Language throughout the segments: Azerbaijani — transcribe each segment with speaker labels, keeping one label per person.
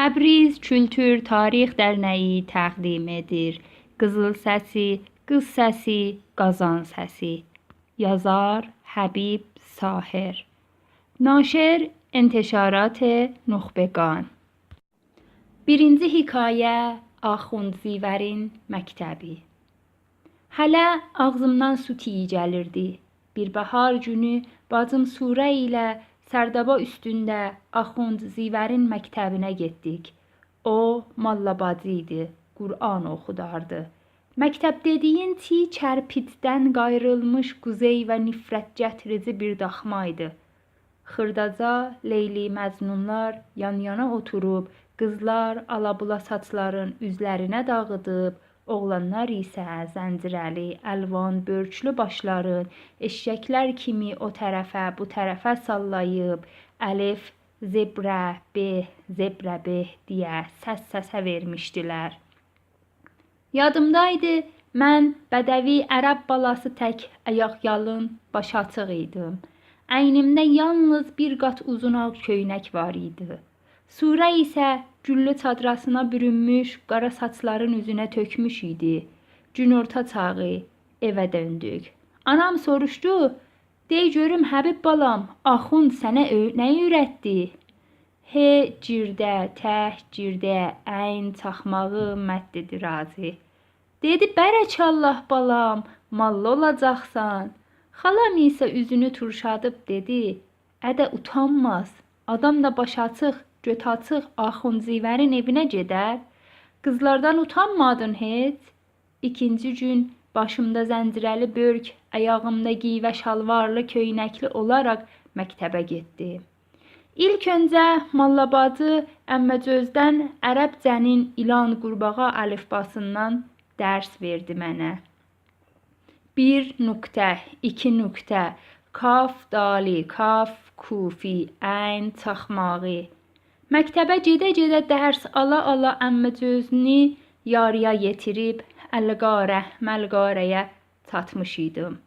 Speaker 1: Təbriz Kültür Tarix Dərnəyi təqdim edir. Qızıl səsi, qız səsi, qazan səsi. Yazar Həbib Sahir. Naşir İntişarat Nuxbeqan. Birinci hekayə Axund Zivərin məktəbi. Hələ ağzımdan su tiyi gəlirdi. Bir bahar günü bacım Surə ilə Sərdaba üstündə Axund Zivərin məktəbinə getdik. O, mallabacı idi, Qur'an oxudardı. Məktəb dediyin ti çərpiddən qayrılmış quzey və nifrət gətirici bir daxmaydı. Xırdaca Leyli Məcnunlar yan-yana oturub, qızlar alabula saçların üzlərinə dağıdıb, oğlanlar isə zəncirəli, əlvan, börklü başların eşşəklər kimi o tərəfə, bu tərəfə sallayıb, əlif, zebrə, B deyə səs-səsə vermişdilər. Yadımdaydı, mən bədəvi ərəb balası tək ayaqyalın, baş açıq idim. Əynimdə yalnız bir qat uzun ağ köynək var idi. Surə isə güllü çadrasına bürünmüş, qara saçların üzünə tökmüş idi. Günorta çağı evə döndük. Anam soruşdu, "Dey görüm Həbib balam, Axund sənə nə öyrətdi?" H cirdə, təh cirdə, əyn çaxmağı məddi razi. Dedi, "Bərəkallah balam, mallı olacaqsan." Xalam isə üzünü turşadıb dedi, "Ədə utanmaz, adam da baş açıq, göt açıq Axund Zivərin evinə gedər. Qızlardan utanmadın heç?" İkinci gün başımda zəncirəli börk, ayağımda giyvə şalvarlı köynəkli olaraq məktəbə getdim. İlk öncə mallabacı Əmməcözdən ərəbcənin ilan qurbağa əlifbasından dərs verdi mənə. 1 nöqtə, 2 nöqtə, kaf dali, kaf kufi, əyn çaxmağı. Məktəbə gedə-gedə dərs ala-ala Əmməcözünü yarıya yetirib əlqarə, məlqarəyə çatmış idim.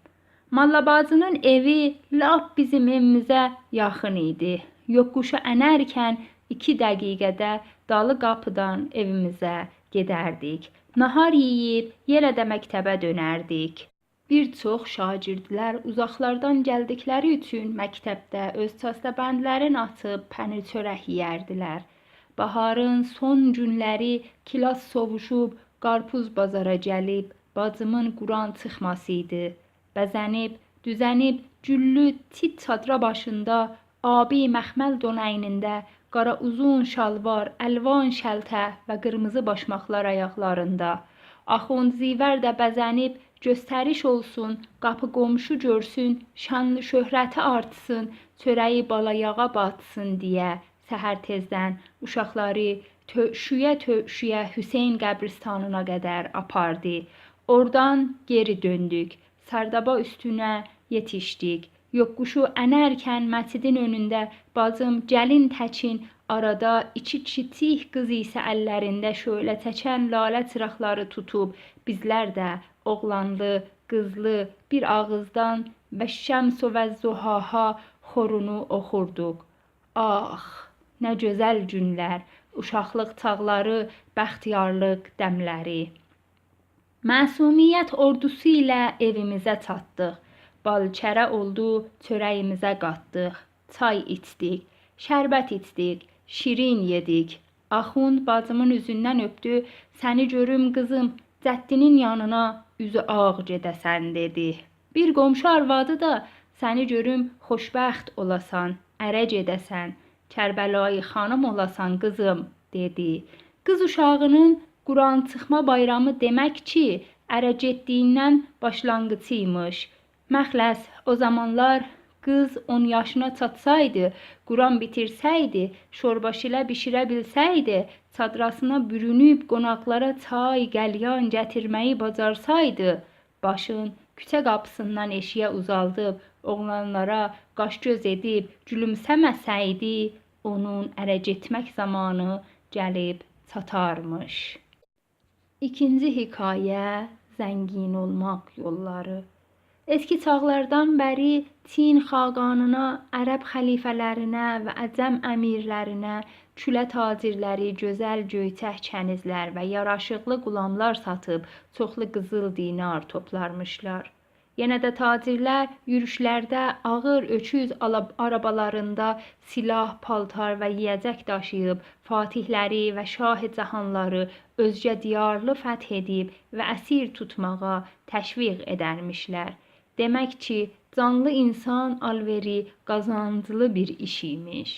Speaker 1: Mallabacının evi lap bizim evimizə yaxın idi. Yoxuşu ənərkən 2 dəqiqədə dalı qapıdan evimizə gedərdik. Nahar yeyib yenə də məktəbə dönərdik. Bir çox şagirdlər uzaqlardan gəldikləri üçün məktəbdə öz çastabəndlərini açıb pənir çörək yeyərdilər. Baharın son günləri kilas sovuşub, qarpuz bazara gəlib, bacımın Quran çıxması idi. Bəzənib, düzənib, güllü tit çadra başında, abi məxməl donəynində, qara uzun şalvar, əlvan şəltə və qırmızı başmaqlar ayaqlarında. Axund Zivər də bəzənib, göstəriş olsun, qapı qomşu görsün, şanlı şöhrəti artsın, çörəyi balayağa batsın deyə səhər tezdən uşaqları tövşüyə Hüseyn qəbristanına qədər apardı. Oradan geri döndük. Sərdaba üstünə yetişdik. Yoxuşu ənərkən məscidin önündə bacım gəlin təkin, arada 2 kiçik qız isə əllərində şölə çəkən lalə çıraqları tutub, bizlər də oğlanlı, qızlı bir ağızdan və şəmsu və zuhaha xorunu oxurduq. Ah, nə gözəl günlər, uşaqlıq çağları, bəxtiyarlıq dəmləri. Məsumiyyət ordusu ilə evimizə çatdıq. Balçərə oldu, çörəyimizə qatdıq. Çay içdik, şərbət içdik, şirin yedik. Axund bacımın üzündən öpdü, "Səni görüm qızım, Cəddinin yanına üzü ağ gedəsən" dedi. Bir qomşu arvadı da, "Səni görüm xoşbəxt olasan, ərə gedəsən, Kərbəlayı xanım olasan qızım" dedi. Qız uşağının Quran çıxma bayramı demək ki, ərə getdiyindən başlanğıcıymış. Məxləs o zamanlar qız 10 yaşına çatsaydı, Quran bitirsəydi, şorbaş ilə bişirə bilsəydi, çadrasına bürünüb qonaqlara çay, qəlyan gətirməyi bacarsaydı, başın küçə qapısından eşiyə uzaldıb, oğlanlara qaş-göz edib gülümsəməsəydi, onun ərə getmək zamanı gəlib çatarmış. İkinci hekayə Zəngin olmaq yolları. Eski çağlardan bəri Çin xaqanına, ərəb xəlifələrinə və əcəm əmirlərinə külə tacirləri gözəl göyçək kənizlər və yaraşıqlı qulamlar satıb çoxlu qızıl dinar toplarmışlar. Yenə də tacirlər yürüşlərdə ağır öküz arabalarında silah, paltar və yeyəcək daşıyıb fatihləri və şah-ı cahanları özgə diyarlı fəth edib və əsir tutmağa təşviq edərmişlər. Demək ki, canlı insan alveri qazanclı bir iş imiş.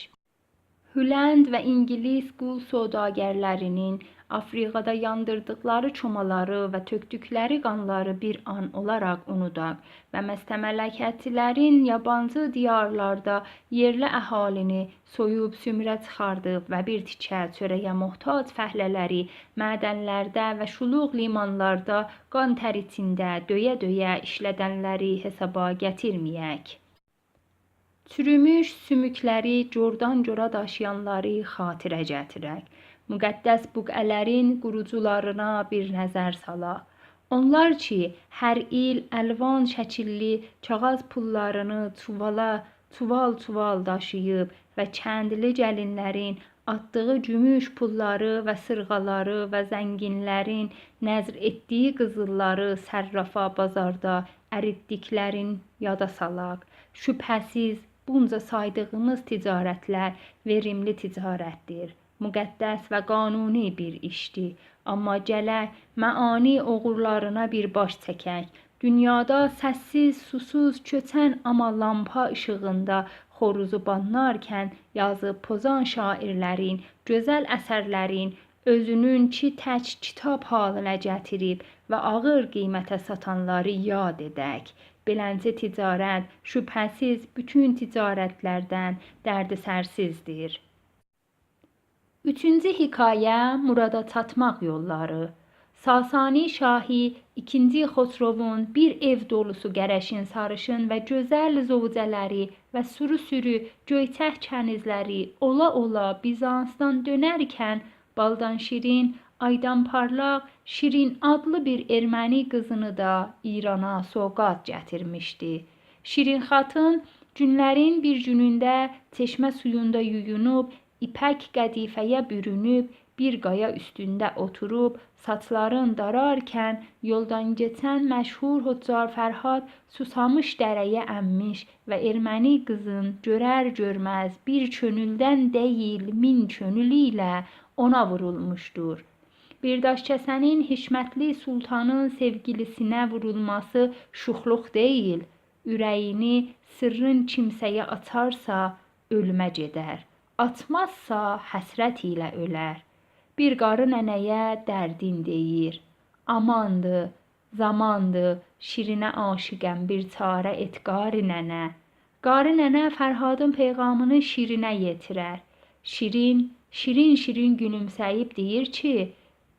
Speaker 1: Hülənd və İngilis qul sodagərlərinin Afrikada yandırdıqları çomaları və tökdükləri qanları bir an olaraq unudaq və məstəmələkətçilərin yabancı diyarlarda yerli əhalini soyub sümrə çıxardıb və bir tikə çörəyə möhtac fəhlələri mədənlərdə və şuluq limanlarda qan tər içində döyə-döyə işlədənləri hesaba gətirməyək. Çürümüş sümükləri cordan-cora daşıyanları xatirə gətirək. Müqəddəs buqələrin qurucularına bir nəzər salaq. Onlar ki, hər il əlvan şəkilli kağız pullarını çuval-çuval daşıyıb və kəndli gəlinlərin atdığı gümüş pulları və sırğaları və zənginlərin nəzr etdiyi qızılları sərrafa bazarda əritdiklərin yada salaq. Şübhəsiz, bunca saydığımız ticarətlər verimli ticarətdir. Müqəddəs və qanuni bir işdir. Amma gələk məani oğurlarına bir baş çəkək. Dünyada səssiz, susuz, köçən amma lampa işığında xoruzu banlarkən yazıb pozan şairlərin, gözəl əsərlərin özünün ki tək kitab halına gətirib və ağır qiymətə satanları yad edək. Beləncə ticarət şübhəsiz bütün ticarətlərdən dərdisərsizdir. Üçüncü hikayə murada çatmaq yolları. Sasani şahi 2. Xosrovun bir ev dolusu gərəşin sarışın və gözəl zovcələri və sürü göyçək kənizləri ola Bizansdan dönərkən baldan şirin, aydan parlaq, Şirin adlı bir erməni qızını da İrana soğat gətirmişdi. Şirin xatın günlərin bir günündə çeşmə suyunda yuyunub, İpək qədifəyə bürünüb, bir qaya üstündə oturub, saçların dararkən yoldan keçən məşhur Hoccar Fərhad susamış dərəyə əmmiş və erməni qızın görər-görməz bir könüldən deyil, min könül ilə ona vurulmuşdur. Bir daş kəsənin hişmətli sultanın sevgilisinə vurulması şuxluq deyil, ürəyini sırrın kimsəyə açarsa ölümə gedər. Açmazsa həsrət ilə ölər. Bir qarı nənəyə dərdin deyir. Amandı, zamandı, Şirinə aşiqəm bir çarə et qarı nənə. Qarı nənə Fərhadın peyğamını Şirinə yetirər. Şirin gülümsəyib deyir ki,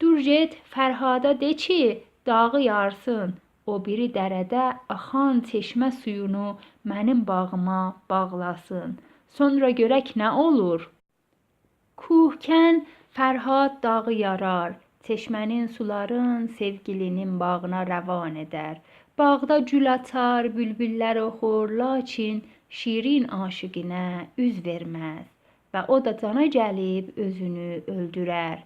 Speaker 1: dur get Fərhada de ki, dağı yarsın. O biri dərədə axan çeşmə suyunu mənim bağıma bağlasın. Sonra görək nə olur? Kuhkən Fərhad dağı yarar, çeşmənin suların sevgilinin bağına rəvan edər. Bağda gül açar, bülbüllər oxur, lakin Şirin aşiqinə üz verməz və o da cana gəlib özünü öldürər.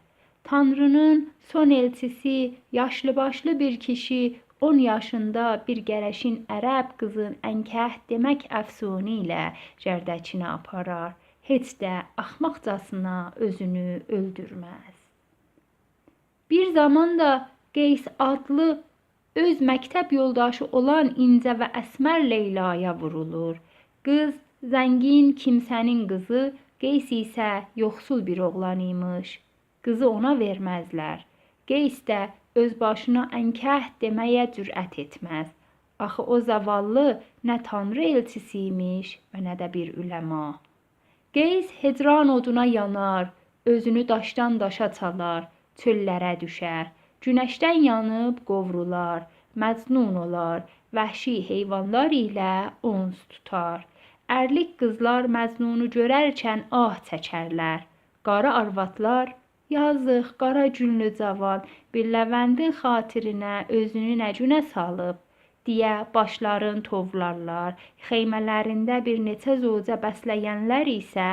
Speaker 1: Tanrının son elçisi, yaşlı başlı bir kişi 10 yaşında bir gərəşin ərəb qızın ənkəh demək əfsuni ilə cərdəçinə aparar. Heç də axmaqcasına özünü öldürməz. Bir zaman da Qeys adlı öz məktəb yoldaşı olan incə və əsmər Leylaya vurulur. Qız zəngin kimsənin qızı, Qeys isə yoxsul bir oğlan imiş. Qızı ona verməzlər. Qeys də öz başına ənkəh deməyə cürət etməz. Axı o zavallı nə tanrı elçisi imiş və nə də bir üləma. Qeys hecran oduna yanar, özünü daşdan daşa çalar, çöllərə düşər, günəşdən yanıb qovrular, məcnun olar, vəhşi heyvanlar ilə ons tutar. Ərlik qızlar məcnunu görərkən ah çəkərlər. Qara arvadlar, yazıq qara günlü cavan bir ləvəndin xatirinə özünü nə günə salıb, deyə başların tovlarlar. Xeymələrində bir neçə zocə bəsləyənlər isə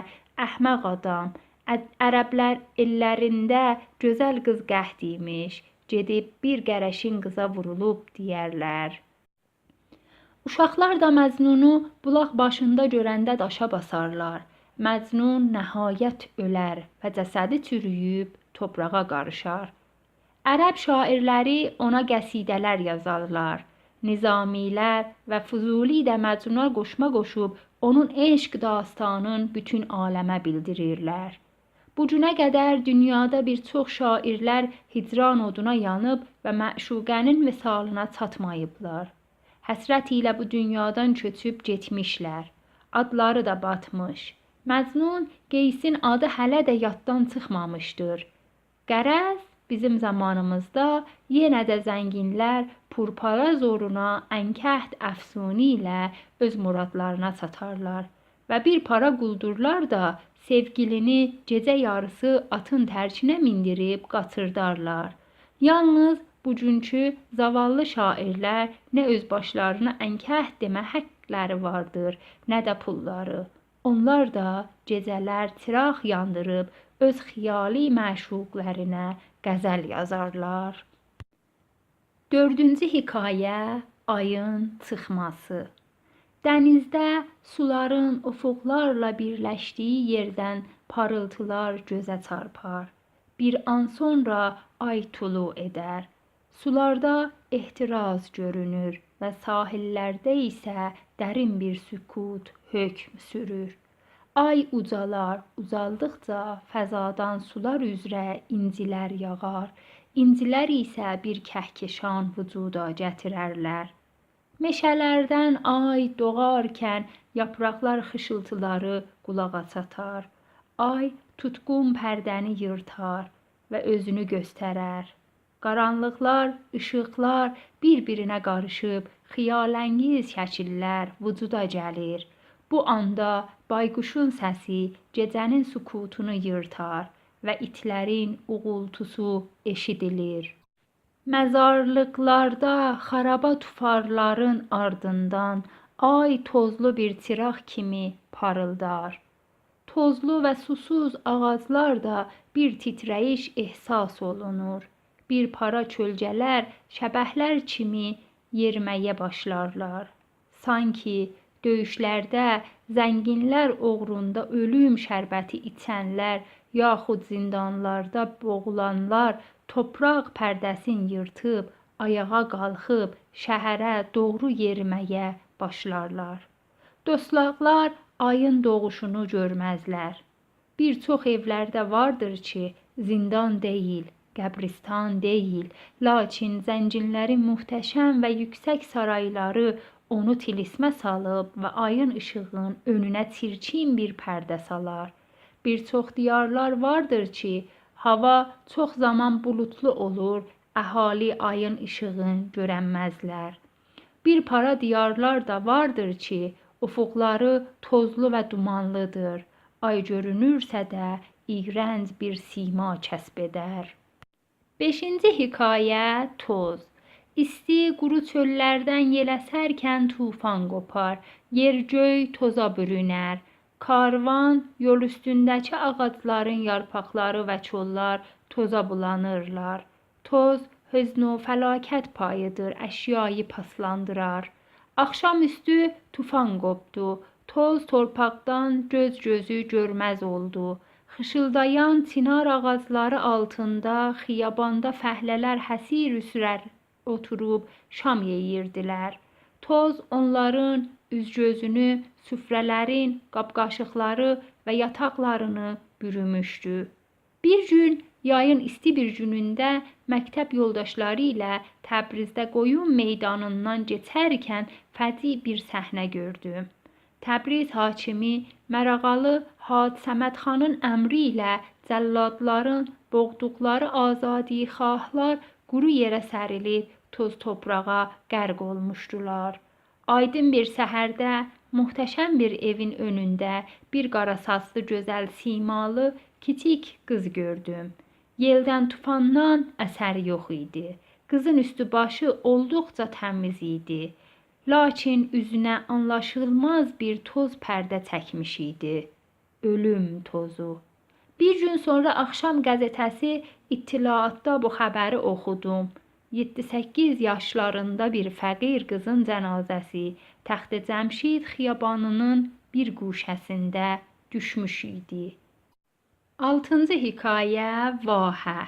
Speaker 1: əhməq adam, Ərəblər ellərində gözəl qız qəhd imiş, gedib bir qərəşin qıza vurulub deyərlər. Uşaqlar da Məcnunu bulaq başında görəndə daşa basarlar. Məcnun nəhayət ölər və cəsədi çürüyüb torpağa qarışar. Ərəb şairləri ona qəsidələr yazarlar. Nizamilər və Füzuli də Məcnuna qoşma qoşub onun eşq dastanın bütün aləmə bildirirlər. Bu günə qədər dünyada bir çox şairlər hicran oduna yanıb və məşuqənin vəsalına çatmayıblar. Həsrət ilə bu dünyadan köçüb getmişlər. Adları da batmış. Məcnun Qeysin adı hələ də yaddan çıxmamışdır. Qərəz bizim zamanımızda yenə də zənginlər purpara zoruna ənkəhd əfsuni ilə öz muradlarına çatarlar və bir para quldurlar da sevgilini gecə yarısı atın tərkinə mindirib qaçırdarlar. Yalnız bugünkü zavallı şairlər nə öz başlarına ənkəhd demə həqqləri vardır, nə də pulları. Onlar da gecələr çıraq yandırıb öz xiyali məşuqlərinə qəzəl yazarlar. 4-cü hekayə ayın çıxması. Dənizdə suların ufuqlarla birləşdiyi yerdən parıltılar gözə çarpar. Bir an sonra ay tulu edər. Sularda ehtiraz görünür və sahillərdə isə dərin bir sükut hökm sürür. Ay ucalar, ucaldıqca fəzadan sular üzrə incilər yağar. İncilər isə bir kəhkeşan vücuda gətirərlər. Meşələrdən ay doğarkən yapraqlar xışıltıları qulağa çatar. Ay tutqun pərdəni yırtar və özünü göstərər. Qaranlıqlar, işıqlar bir-birinə qarışıb xiyaləngiz şəkillər vücuda gəlir. Bu anda bayquşun səsi gecənin sükutunu yırtar və itlərin uğultusu eşidilir. Məzarlıqlarda xaraba tufarların ardından ay tozlu bir çıraq kimi parıldar. Tozlu və susuz ağaclar da bir titrəyiş ehsas olunur. Bir para kölgələr şəbəhlər kimi yeriməyə başlarlar. Sanki döyüşlərdə zənginlər uğrunda ölüm şərbəti içənlər yaxud zindanlarda boğulanlar torpaq pərdəsini yırtıb ayağa qalxıb şəhərə doğru yeriməyə başlarlar. Dostlaqlar ayın doğuşunu görməzlər. Bir çox evlərdə vardır ki, zindan deyil, qəbristan deyil, lakin zənginlərin möhtəşəm və yüksək sarayları onu tilismə salıb və ayın işığının önünə çirkin bir pərdə salar. Bir çox diyarlar vardır ki, hava çox zaman bulutlu olur, əhali ayın işığını görənməzlər. Bir para diyarlar da vardır ki, ufuqları tozlu və dumanlıdır. Ay görünürsə də iğrənc bir sima kəsb edər. 5-ci hekayə toz. İsti quru çöllərdən yel əsərkən tufan qopar, yer göy toza bürünər. Karvan yol üstündəki ağacların yarpaqları və kollar toza bulanırlar. Toz hüzn və fəlakət payıdır, əşyayı paslandırar. Axşamüstü tufan qopdu, toz torpaqdan göz gözü görməz oldu. Xışıldayan çinar ağacları altında xiyabanda fəhlələr həsir üsrər oturub şam yeyirdilər. Toz onların üz-gözünü, süfrələrin, qab-qaşıqları və yataqlarını bürümüşdü. Bir gün yayın isti bir günündə məktəb yoldaşları ilə Təbrizdə qoyun meydanından keçərkən fəci bir səhnə gördüm. Təbriz hakimi Mərağalı Hacı Səmədxanın əmri ilə cəlladların boğduqları azadixahlar quru yerə sərilib toz torpağa qərq olmuşdular. Aydın bir səhərdə möhtəşəm bir evin önündə bir qara saçlı gözəl simalı kiçik qız gördüm. Yeldən tufandan əsər yox idi. Qızın üstü başı olduqca təmiz idi. Lakin üzünə anlaşılmaz bir toz pərdə çəkmiş idi. Ölüm tozu. Bir gün sonra axşam qəzetəsi İttilaatda bu xəbəri oxudum. 7-8 yaşlarında bir fəqir qızın cənazəsi Təxti Cəmşid xiyabanının bir guşəsində düşmüş idi. 6-cı hekayə Vahə.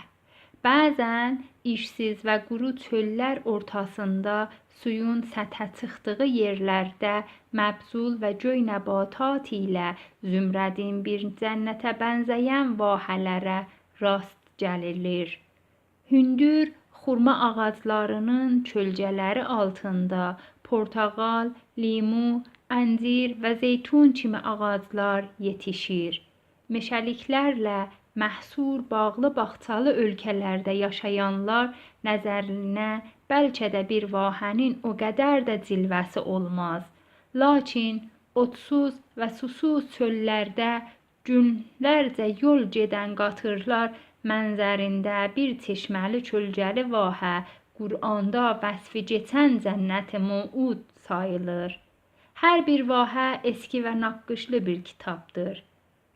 Speaker 1: Bəzən işsiz və quru çöllər ortasında suyun səthə çıxdığı yerlərdə məbzul və göy nəbatat ilə zümrədin bir cənnətə bənzəyən vahələrə rast gəlilir. Hündür xurma ağaclarının kölgələri altında portağal, limu, əncir və zeytun kimi ağaclar yetişir. Meşəliklərlə məhsur bağlı bağçalı ölkələrdə yaşayanlar nəzərinə bəlkə də bir vahənin o qədər də cilvəsi olmaz. Lakin otsuz və susuz çöllərdə günlərcə yol gedən qatırlar mənzərində bir çeşməli kölgəli vahə Qur'anda vəsfi keçən cənnət-i mövud sayılır. Hər bir vahə eski və naqqışlı bir kitabdır.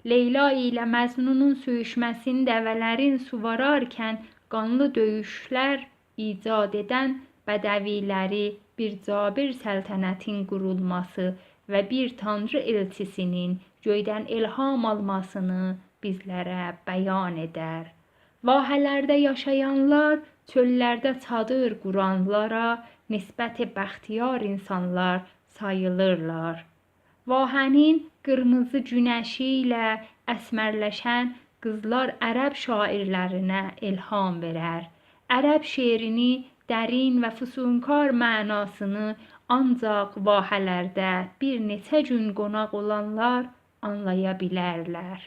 Speaker 1: Leyla ilə Məcnunun söyüşməsini dəvələrin suvararkən qanlı döyüşlər icad edən bədəviləri bir cabir səltənətin qurulması və bir tanrı elçisinin göydən ilham almasını bizlərə bəyan edər. Vahələrdə yaşayanlar çöllərdə çadır quranlara nisbət bəxtiyar insanlar sayılırlar. Vahənin qırmızı günəşi ilə əsmərləşən qızlar ərəb şairlərinə ilham verər. Ərəb şeirini dərin və füsunkar mənasını ancaq vahələrdə bir neçə gün qonaq olanlar anlaya bilərlər.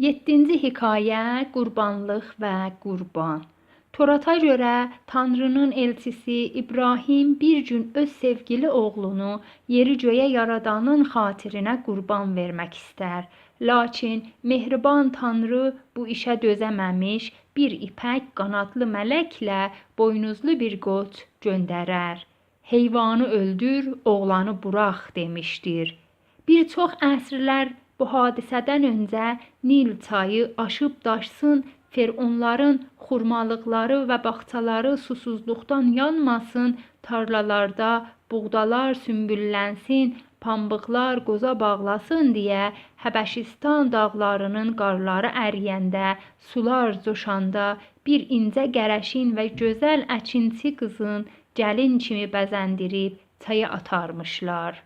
Speaker 1: 7-ci hekayə Qurbanlıq və Qurban. Torata görə Tanrının elçisi İbrahim bir gün öz sevgili oğlunu yeri göyə yaradanın xatirinə qurban vermək istər. Lakin mehriban Tanrı bu işə dözəməmiş bir ipək qanadlı mələklə boynuzlu bir qoç göndərər. Heyvanı öldür, oğlanı burax demişdir. Bir çox əsrlər bu hadisədən öncə Nil çayı aşıb daşsın, Fironların xurmalıqları və bağçaları susuzluqdan yanmasın, tarlalarda buğdalar sümbüllənsin, pambıqlar qoza bağlasın deyə Həbəşistan dağlarının qarları əriyəndə, sular coşanda bir incə qərəşin və gözəl əkinçi qızın gəlin kimi bəzəndirib çaya atarmışlar.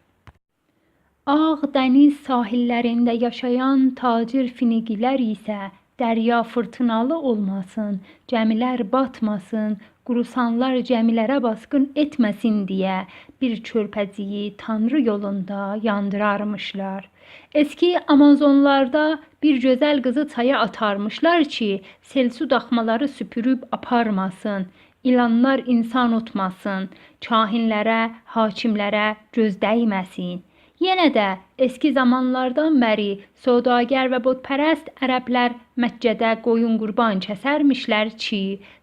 Speaker 1: Ağ dəniz sahillərində yaşayan tacir finiqilər isə dərya fırtınalı olmasın, gəmilər batmasın, qurusanlar gəmilərə basqın etməsin deyə bir körpəciyi Tanrı yolunda yandırarmışlar. Eski Amazonlarda bir gözəl qızı çaya atarmışlar ki, selsu daxmaları süpürüb aparmasın, ilanlar insan utmasın, kahinlərə, hakimlərə göz dəyməsin. Yenə də eski zamanlardan bəri sodagər və botpərəst ərəblər Məkkədə qoyun qurban kəsərmişlər ki,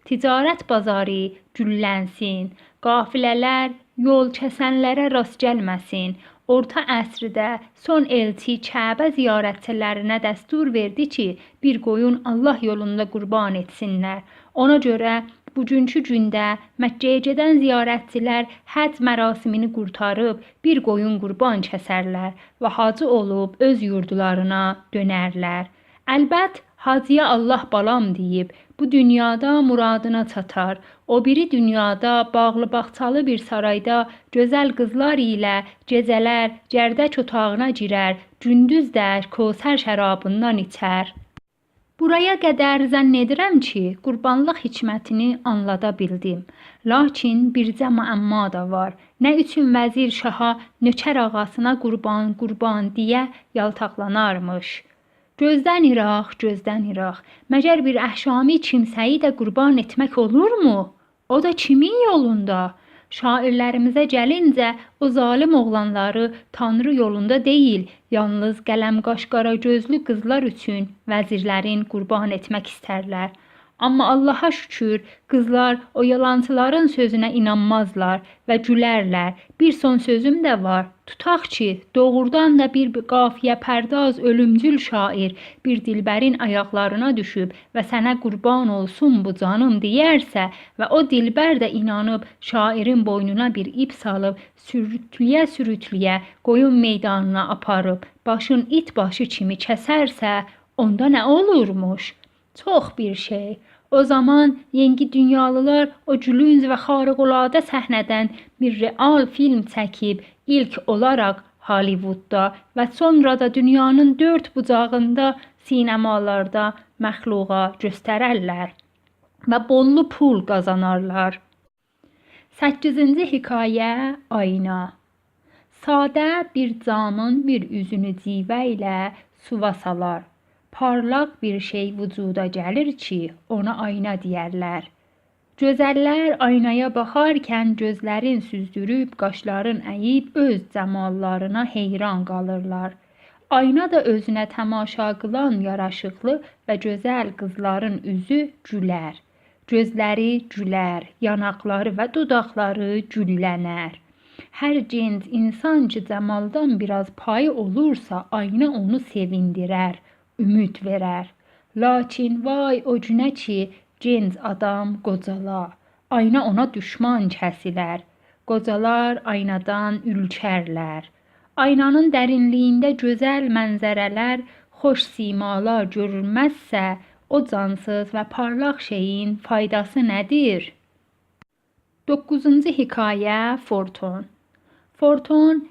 Speaker 1: ticarət bazarı güllənsin, qafilələr yol kəsənlərə rast gəlməsin. Orta əsrdə son elçi Kəbə ziyarətçilərinə dəstur verdi ki, bir qoyun Allah yolunda qurban etsinlər. Ona görə bugünkü gündə Məkkəyə gedən ziyarətçilər həcc mərasimini qurtarıb bir qoyun qurban kəsərlər və hacı olub öz yurdlarına dönərlər. Əlbət, hacıya Allah balam deyib, bu dünyada muradına çatar. O biri dünyada bağlı bağçalı bir sarayda gözəl qızlar ilə gecələr gərdək otağına girər, gündüz də Kövsər şərabından içər. Buraya qədər zənn edirəm ki, qurbanlıq hikmətini anlada bildim. Lakin bircə müəmma da var. Nə üçün vəzir şaha nökər ağasına qurban deyə yaltaqlanarmış? Gözdən iraq, gözdən iraq. Məgər bir əhşami kimsəyi də qurban etmək olurmu? O da kimin yolunda? Şairlərimizə gəlincə, o zalim oğlanları Tanrı yolunda deyil, yalnız qələm qaşqara gözlü qızlar üçün vəzirlərin qurban etmək istərlər. Amma Allaha şükür, qızlar o yalançıların sözünə inanmazlar və gülərlər. Bir son sözüm də var. Tutaq ki, doğrudan da bir qafiyə pərdaz ölümcül şair bir dilbərin ayaqlarına düşüb və sənə qurban olsun bu canım deyərsə və o dilbər də inanıb şairin boynuna bir ip salıb sürütləyə-sürütləyə qoyun meydanına aparıb başın it başı kimi kəsərsə, onda nə olurmuş? Çox bir şey. O zaman yeni dünyalılar o gülünc və xariquladə səhnədən bir real film çəkib ilk olaraq Hollywoodda və sonra da dünyanın dörd bucağında sinemalarda məxluqa göstərərlər və bollu pul qazanarlar. 8-ci hekayə Ayna. Sadə bir camın bir üzünü civə ilə suva salar. Parlaq bir şey vücuda gəlir ki, ona ayna deyərlər. Gözəllər aynaya baxarkən gözlərin süzdürüb, qaşların əyib öz cəmallarına heyran qalırlar. Ayna da özünə təmaşa qılan yaraşıqlı və gözəl qızların üzü gülər. Gözləri gülər, yanaqları və dodaqları güllənər. Hər cins insan ki cəmaldan biraz payı olursa, ayna onu sevindirər, ümid verər. Lakin vay o günə ki, genç adam qocala, ayna ona düşman kəsilər. Qocalar aynadan ülkərlər. Aynanın dərinliyində gözəl mənzərələr, xoş simalar görülməzsə, o cansız və parlaq şeyin faydası nədir? 9-cu hekayə Forton. Forton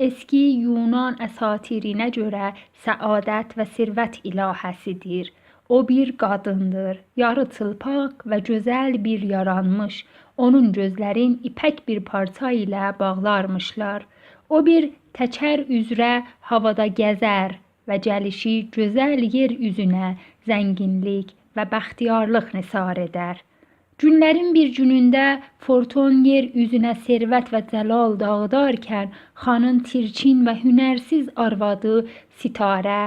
Speaker 1: eski Yunan əsatirinə görə səadət və sirvət ilahəsidir. O bir qadındır, yarı çılpaq və gözəl bir yaranmış. Onun gözlərin ipək bir parça ilə bağlarmışlar. O bir təkər üzrə havada gəzər və gəlişi gözəl yer üzünə zənginlik və bəxtiyarlıq nisar edər. Günlərin bir günündə Forton yer üzünə servət və cəlal dağıdarkən xanın tirkin və hünərsiz arvadı Sitarə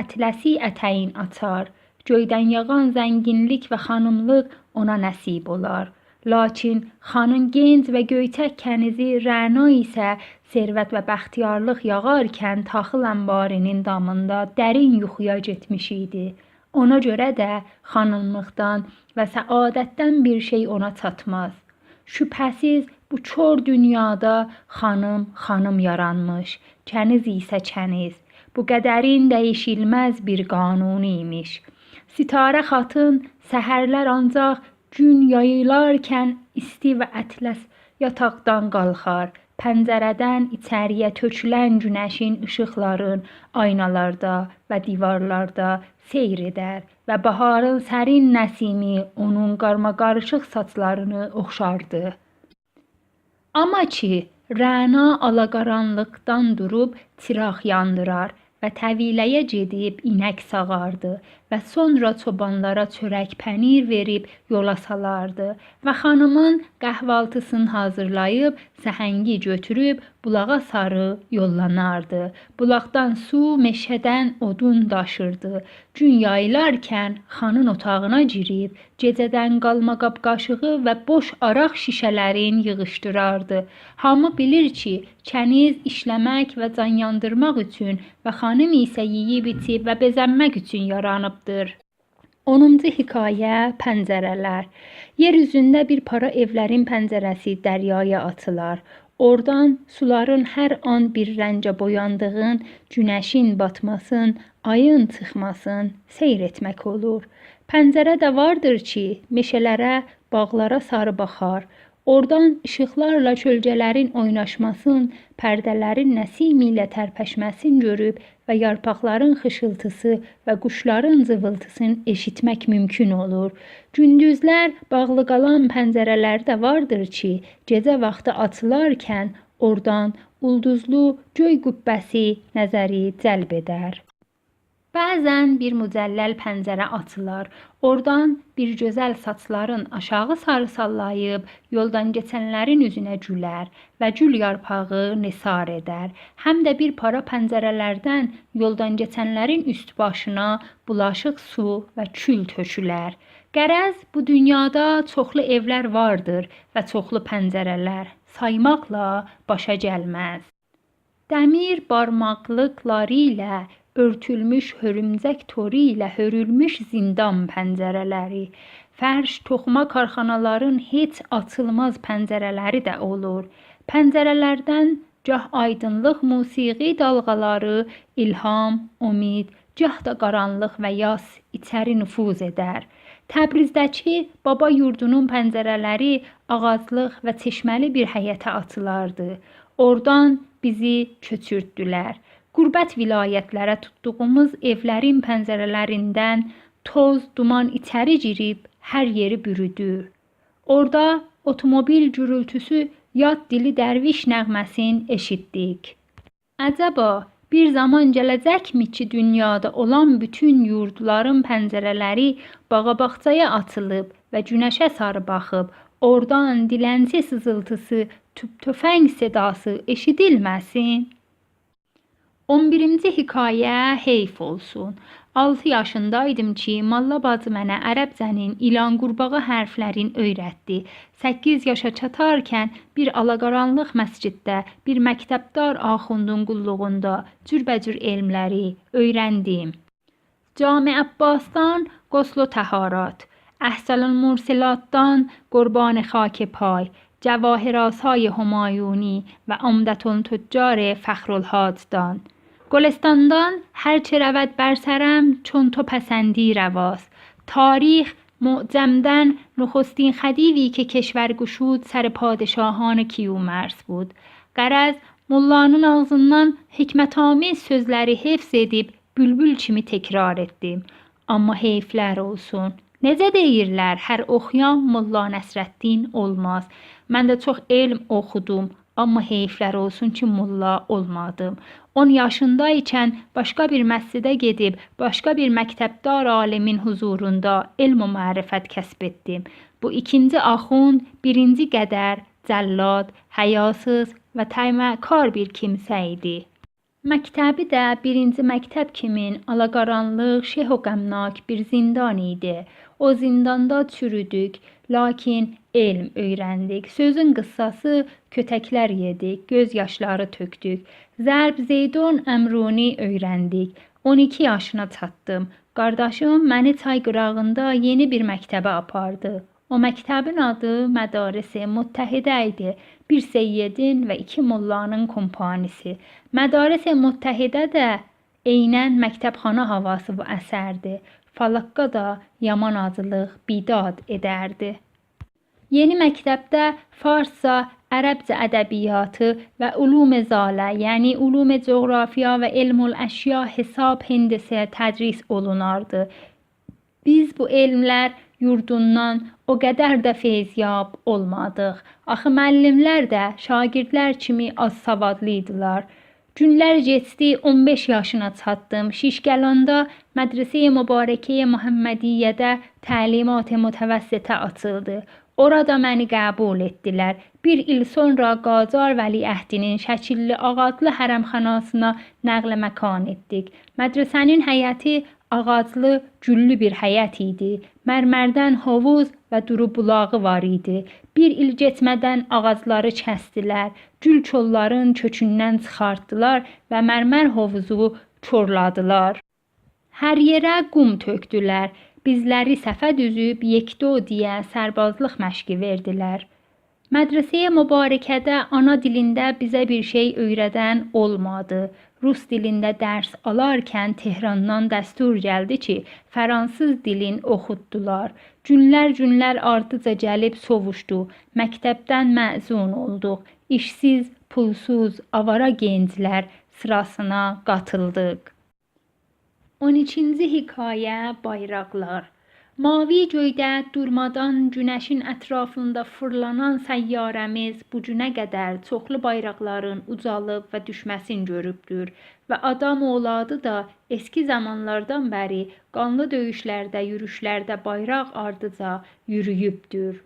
Speaker 1: ətləsi ətəyin açar. Göydən yağan zənginlik və xanımlıq ona nəsib olar. Lakin xanın genc və göyçək kənizi Rəna isə servət və bəxtiyarlıq yağarkən taxıl ənbarinin damında dərin yuxuya getmiş idi. Ona görə də xanımlıqdan və səadətdən bir şey ona çatmaz. Şübhəsiz bu kör dünyada xanım yaranmış, kəniz isə kəniz. Bu qədərin dəyişilməz bir qanunu imiş. Sitarə xatın səhərlər ancaq gün yayılarkən isti və ətləs yataqdan qalxar. Pəncərədən içəriyə tökülən günəşin işıqların aynalarda və divarlarda seyr edər və baharın sərin nəsimi onun qarmaqarışıq saçlarını oxşardı. Amma ki, Rəna alaqaranlıqdan durub çıraq yandırar və təviləyə gedib inək sağardı və sonra çobanlara çörək pənir verib yola salardı və xanımın qəhvaltısını hazırlayıb səhəngi götürüb bulağa sarı yollanardı. Bulaqdan su, meşədən odun daşırdı. Gün yayılarkən xanın otağına girib gecədən qalma qab-qaşığı və boş araq şişələrin yığışdırardı. Hamı bilir ki, kəniz işləmək və can yandırmaq üçün və xanım isə yeyib içib və bezənmək üçün yaranıbdır. 10-cu hekayə Pəncərələr. Yer üzündə bir para evlərin pəncərəsi dəryaya açılar. Oradan suların hər an bir rəngə boyandığın, günəşin batmasın, ayın çıxmasın seyr etmək olur. Pəncərə də vardır ki, meşələrə, bağlara sarı baxar. Oradan işıqlarla kölgələrin oynaşmasın, pərdələrin nəsimi ilə tərpəşməsin görüb və yarpaqların xışıltısı və quşların cıvıltısını eşitmək mümkün olur. Gündüzlər bağlı qalan pəncərələr də vardır ki, gecə vaxtı açılarkən oradan ulduzlu göy qübbəsi nəzəri cəlb edər. Bəzən bir mücəlləl pəncərə açılar. Oradan bir gözəl saçların aşağı sarı sallayıb yoldan keçənlərin üzünə gülər və gül yarpağı nisar edər. Həm də bir para pəncərələrdən yoldan keçənlərin üst başına bulaşıq su və kül tökülər. Qərəz bu dünyada çoxlu evlər vardır və çoxlu pəncərələr. Saymaqla başa gəlməz. Dəmir barmaqlıqları ilə örtülmüş hörümcək toru ilə hörülmüş zindan pəncərələri, fərş toxuma karxanaların heç açılmaz pəncərələri də olur. Pəncərələrdən gah aydınlıq musiqi dalğaları, ilham, umid, gah da qaranlıq və yas içəri nüfuz edər. Təbrizdəki baba yurdunun pəncərələri ağaclıq və çeşməli bir həyətə açılardı. Oradan bizi köçürtdülər. Qürbət vilayətlərə tutduğumuz evlərin pəncərələrindən toz, duman içəri girib hər yeri bürüdü. Orada otomobil gürültüsü, yad dili dərviş nəğməsin eşitdik. Əcəba, bir zaman gələcəkmi ki, dünyada olan bütün yurdların pəncərələri bağa-bağçaya açılıb və günəşə sarı baxıb, oradan dilənçi sızıltısı, tüfəng sedası eşidilməsin? 11-ci hekayə heyf olsun. 6 yaşındaydım ki, Malla bacı mənə ərəbcənin ilan qurbağa hərflərini öyrətdi. 8 yaşa çatarkən bir alaqaranlıq məsciddə, bir məktəbdar axundun qulluğunda cürbəcür elmləri öyrəndim. Cami Abbasdan qoslu təharat, Əhsəlül Mursilatdan qurban xak pay, Cəvahirasay Humayuni və Umdətül Tüccar Fəxrülhacdan. گلستاندان هر چه رود بر سرم چون تو پسندی رواست. تاریخ معجمدن نخستین خدیوی که کشور گشود سر padişahان کیومرث بود. Qərəz mullanın ağzından hikmətamiz sözləri hifz edib bülbül kimi tekrar etdim. Amma heyflər olsun. Necə deyirlər, hər oxuyan Molla Nəsrəddin olmaz. Mən də çox elm oxudum, amma heyflər olsun ki, mulla olmadım. 10 yaşındaykən başqa bir məscidə gedib, başqa bir məktəbdar alimin huzurunda elm və mərifət kəsb etdim. Bu ikinci axund, birinci qədər, cəllad, həyasız və təməkkar bir kimsə idi. Məktəbi də birinci məktəb kimin alaqaranlıq, şeh o qəmnak bir zindan idi. O zindanda çürüdük, lakin elm öyrəndik. Sözün qıssası kötəklər yedik, göz yaşları tökdük. Zərb Zeydun Əmruni öyrəndik. 12 yaşına çatdım. Qardaşım məni çay qırağında yeni bir məktəbə apardı. O məktəbin adı Mədaris-i Muttəhidə idi. Bir seyyidin və 2 mullanın kompanisi. Mədaris-i Muttəhidə də eynən məktəbxana havası bu əsərdi. Falaqqa da yaman acılıq bidad edərdi. Yeni məktəbdə Farsca, Ərəbcə ədəbiyyatı və ulum zalə, yəni ulum coğrafiya və elmul əşya, hesab, hendisə tədris olunardı. Biz bu elmlər yurdundan o qədər də feyziyab olmadıq. Axı müəllimlər də şagirdlər kimi az savadlıydılar. Günlər keçdi, 15 yaşına çatdım. Şişgəlanda Mədrəsə-i Mübarəkə Muhammediyyədə təlimat mütəvəssitə açıldı. Orada məni qəbul etdilər. Bir il sonra Qacar Vəliəhdinin Şəkilli ağaclı hərəmxanasına nəql məkan etdik. Mədrəsənin həyəti ağaclı, güllü bir həyət idi. Mərmərdən hovuz və duru bulağı var idi. Bir il getmədən ağacları kəsdilər. Gül kolların kökündən çıxartdılar və mərmər hovuzu korladılar. Hər yerə qum tökdülər. Bizləri səfə düzüb yekdo deyə sərbazlıq məşqi verdilər. Mədrəsə-i Mübarəkədə ana dilində bizə bir şey öyrədən olmadı. Rus dilində dərs alarkən Tehrandan dəstur gəldi ki, fransız dilin oxutdular. Günlər ardıca gəlib sovuşdu. Məktəbdən məzun olduq. İşsiz, pulsuz, avara gənclər sırasına qatıldıq. 12-ci hekayə bayraqlar. Mavi göydə durmadan günəşin ətrafında fırlanan səyyarəmiz bu günə qədər çoxlu bayraqların ucalıb və düşməsini görübdür və adam oğladı da eski zamanlardan bəri qanlı döyüşlərdə, yürüşlərdə bayraq ardıca yürüyübdür.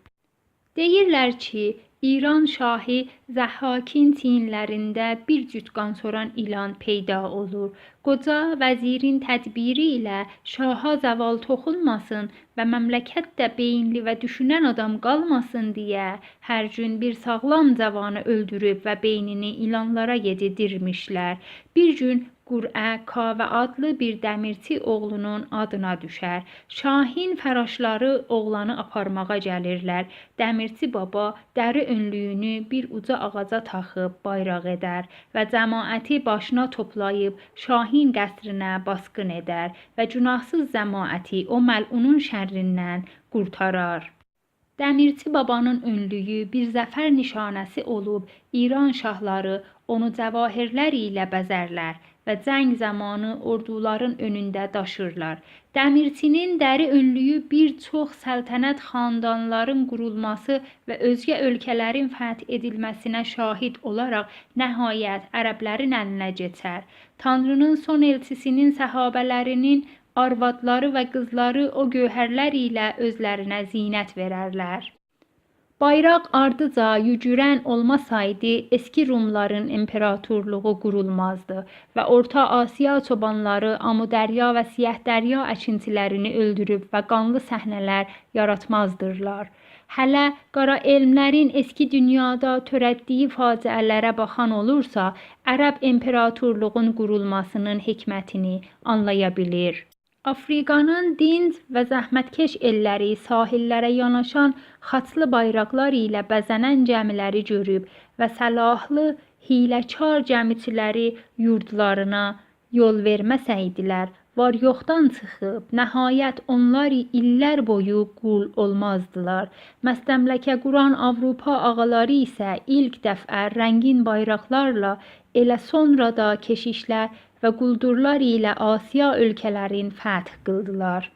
Speaker 1: Deyirlər ki, İran şahı Zəhhakin çiyinlərində bir cüt qansoran ilan peyda olur. Qoca vəzirin tədbiri ilə şaha zəval toxunmasın və məmləkətdə beyinli və düşünən adam qalmasın deyə hər gün bir sağlam cavanı öldürüb və beynini ilanlara yedidirmişlər. Bir gün Qurə Kavə adlı bir dəmirçi oğlunun adına düşər. Şahin fəraşları oğlanı aparmağa gəlirlər. Dəmirçi baba dəri önlüyünü bir uca ağaca taxıb bayraq edər və cəmaəti başına toplayıb Şahin qəsrinə basqın edər və günahsız cəmaəti o məlunun şərrindən qurtarar. Dəmirçi babanın önlüyü bir zəfər nişanəsi olub, İran şahları onu cəvahirlər ilə bəzərlər və cəng zamanı orduların önündə daşırlar. Dəmirçinin dəri önlüyü bir çox səltənət xandanların qurulması və özgə ölkələrin fəth edilməsinə şahid olaraq nəhayət ərəblərin əlinə keçər. Tanrının son elçisinin səhabələrinin arvadları və qızları o gövhərlər ilə özlərinə zinət verərlər. Bayraq ardıca yücürən olmasaydı eski Rumların imperatorluğu qurulmazdı və Orta Asiya çobanları Amudərya və Siyahdərya əkinçilərini öldürüb və qanlı səhnələr yaratmazdırlar. Hələ qara elmlərin eski dünyada törətdiyi faciələrə baxan olursa, Ərəb imperatorluğun qurulmasının hikmətini anlaya bilir. Afrikanın dinc və zəhmətkeş elləri sahillərə yanaşan xaçlı bayraqlar ilə bəzənən gəmiləri görüb və səlahlı, hiləkar gəmiçiləri yurdlarına yol verməsəydilər, var-yoxdan çıxıb, nəhayət onlar illər boyu qul olmazdılar. Məstəmləkə quran Avropa ağaları isə ilk dəfə rəngin bayraqlarla, elə sonra da keşişlər və quldurlar ilə Asiya ölkələrin fəth qıldılar.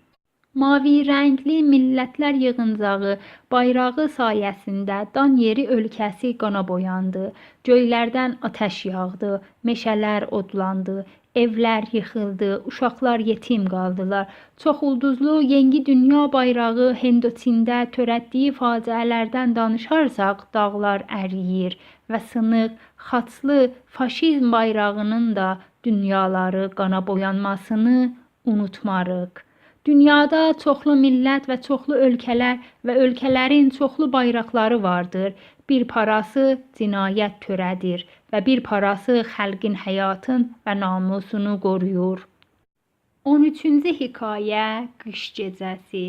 Speaker 1: Mavi rəngli millətlər yığıncağı bayrağı sayəsində dan yeri ölkəsi qana boyandı. Göylərdən atəş yağdı, meşələr odlandı, evlər yıxıldı, uşaqlar yetim qaldılar. Çoxulduzlu Yengi Dünya bayrağı Hindoçində törətdiyi faciələrdən danışarsaq dağlar əriyir və sınıq, xaçlı faşizm bayrağının da dünyaları qana boyanmasını unutmarıq. Dünyada çoxlu millət və çoxlu ölkələr və ölkələrin çoxlu bayraqları vardır. Bir parası cinayət törədir və bir parası xalqin həyatın və namusunu qoruyur. 13-cü hekayə Qış gecəsi.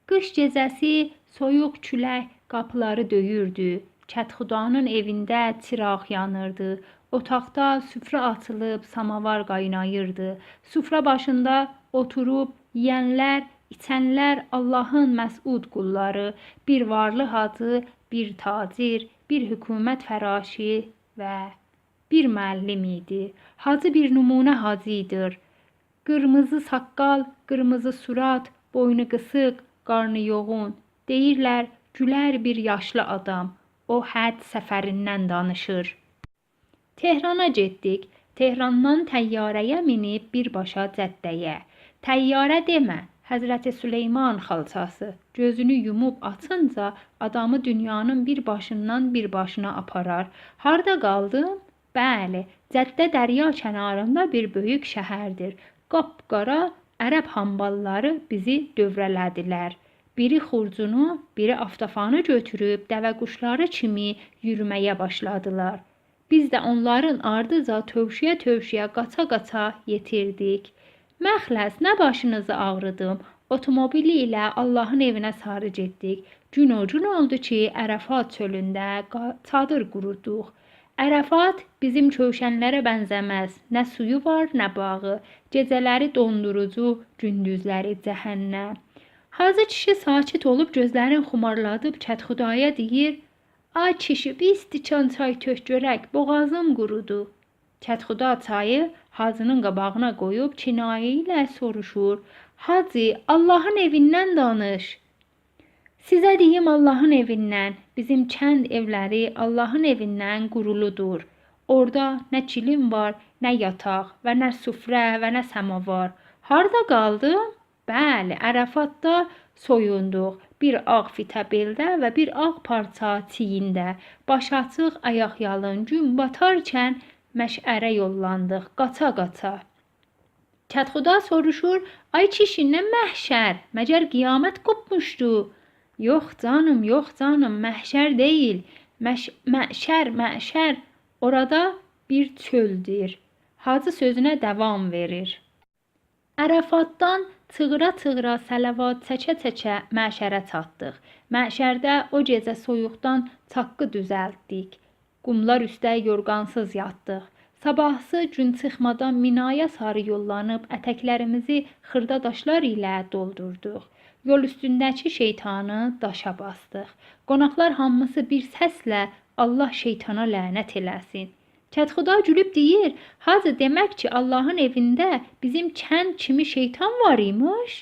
Speaker 1: Qış gecəsi soyuq külək qapıları döyürdü. Kətxudanın evində çıraq yanırdı. Otaqda süfrə açılıb samavar qaynayırdı. Süfrə başında oturub yeyənlər, içənlər Allahın məsud qulları, bir varlı hacı, bir tacir, bir hökumət fəraşi və bir müəllim idi. Hacı bir nümunə hacıdır. Qırmızı saqqal, qırmızı surat, boynu qısıq, qarnı yoğun. Deyirlər, gülər bir yaşlı adam. O həcc səfərindən danışır. Tehrana getdik. Tehrandan təyyarəyə minib birbaşa Cəddəyə. Təyyarə demə, Həzrəti Süleyman xalçası. Gözünü yumub açınca adamı dünyanın bir başından bir başına aparar. Harda qaldım? Bəli, Cəddə dərya kənarında bir böyük şəhərdir. Qapqara ərəb hambalları bizi dövrələdilər. Biri xurcunu, biri aftafanı götürüb dəvəquşları kimi yürüməyə başladılar. Biz də onların ardıca tövşüyə-tövşüyə qaça-qaça yetirdik. Məxləs, nə başınızı ağrıdım? Otomobili ilə Allahın evinə sarı getdik. Gün o gün oldu ki, Ərəfat çölündə çadır quruduq. Ərəfat bizim kövşənlərə bənzəməz. Nə suyu var, nə bağı. Gecələri dondurucu, gündüzləri cəhənnəm. Hacı kişi sakit olub gözlərini xumarladıb Kətxudaya deyir: "Ay kişi, bir stikan çay tök görək, boğazım qurudu." Kətxuda çayı Hacının qabağına qoyub kinayə ilə soruşur: "Hacı, Allahın evindən danış." "Sizə deyim Allahın evindən. Bizim kənd evləri Allahın evindən quruludur. Orada nə kilim var, nə yataq və nə süfrə və nə samavar. Harda qaldım? Bəli, Ərafatda soyunduq. Bir ağ fitə beldə və bir ağ parça çiyində. Baş açıq, ayaq yalın. Gün batarkən məşərə yollandıq, qaça-qaça." Kətxuda soruşur: "Ay kişi, nə məhşər? Məcər qiyamət qopmuşdu?" "Yox canım, yox canım, məhşər deyil. Məşər. Orada bir çöldür." Hacı sözünə davam verir. Ərafatdan çığıra-çığıra, salavat çəkə-çəkə məşərə çatdıq. Məşərdə o gecə soyuqdan çaqqı düzəltdik. Qumlar üstə yorğansız yatdıq. Sabahsı gün çıxmadan minaya sarı yollanıb ətəklərimizi xırda daşlar ilə doldurduq. Yol üstündəki şeytanı daşa bastıq. Qonaqlar hamısı bir səslə Allah şeytana lənət eləsin. Kətxuda gülüb deyir: "Hacı, demək ki, Allahın evində bizim kənd kimi şeytan var imiş?"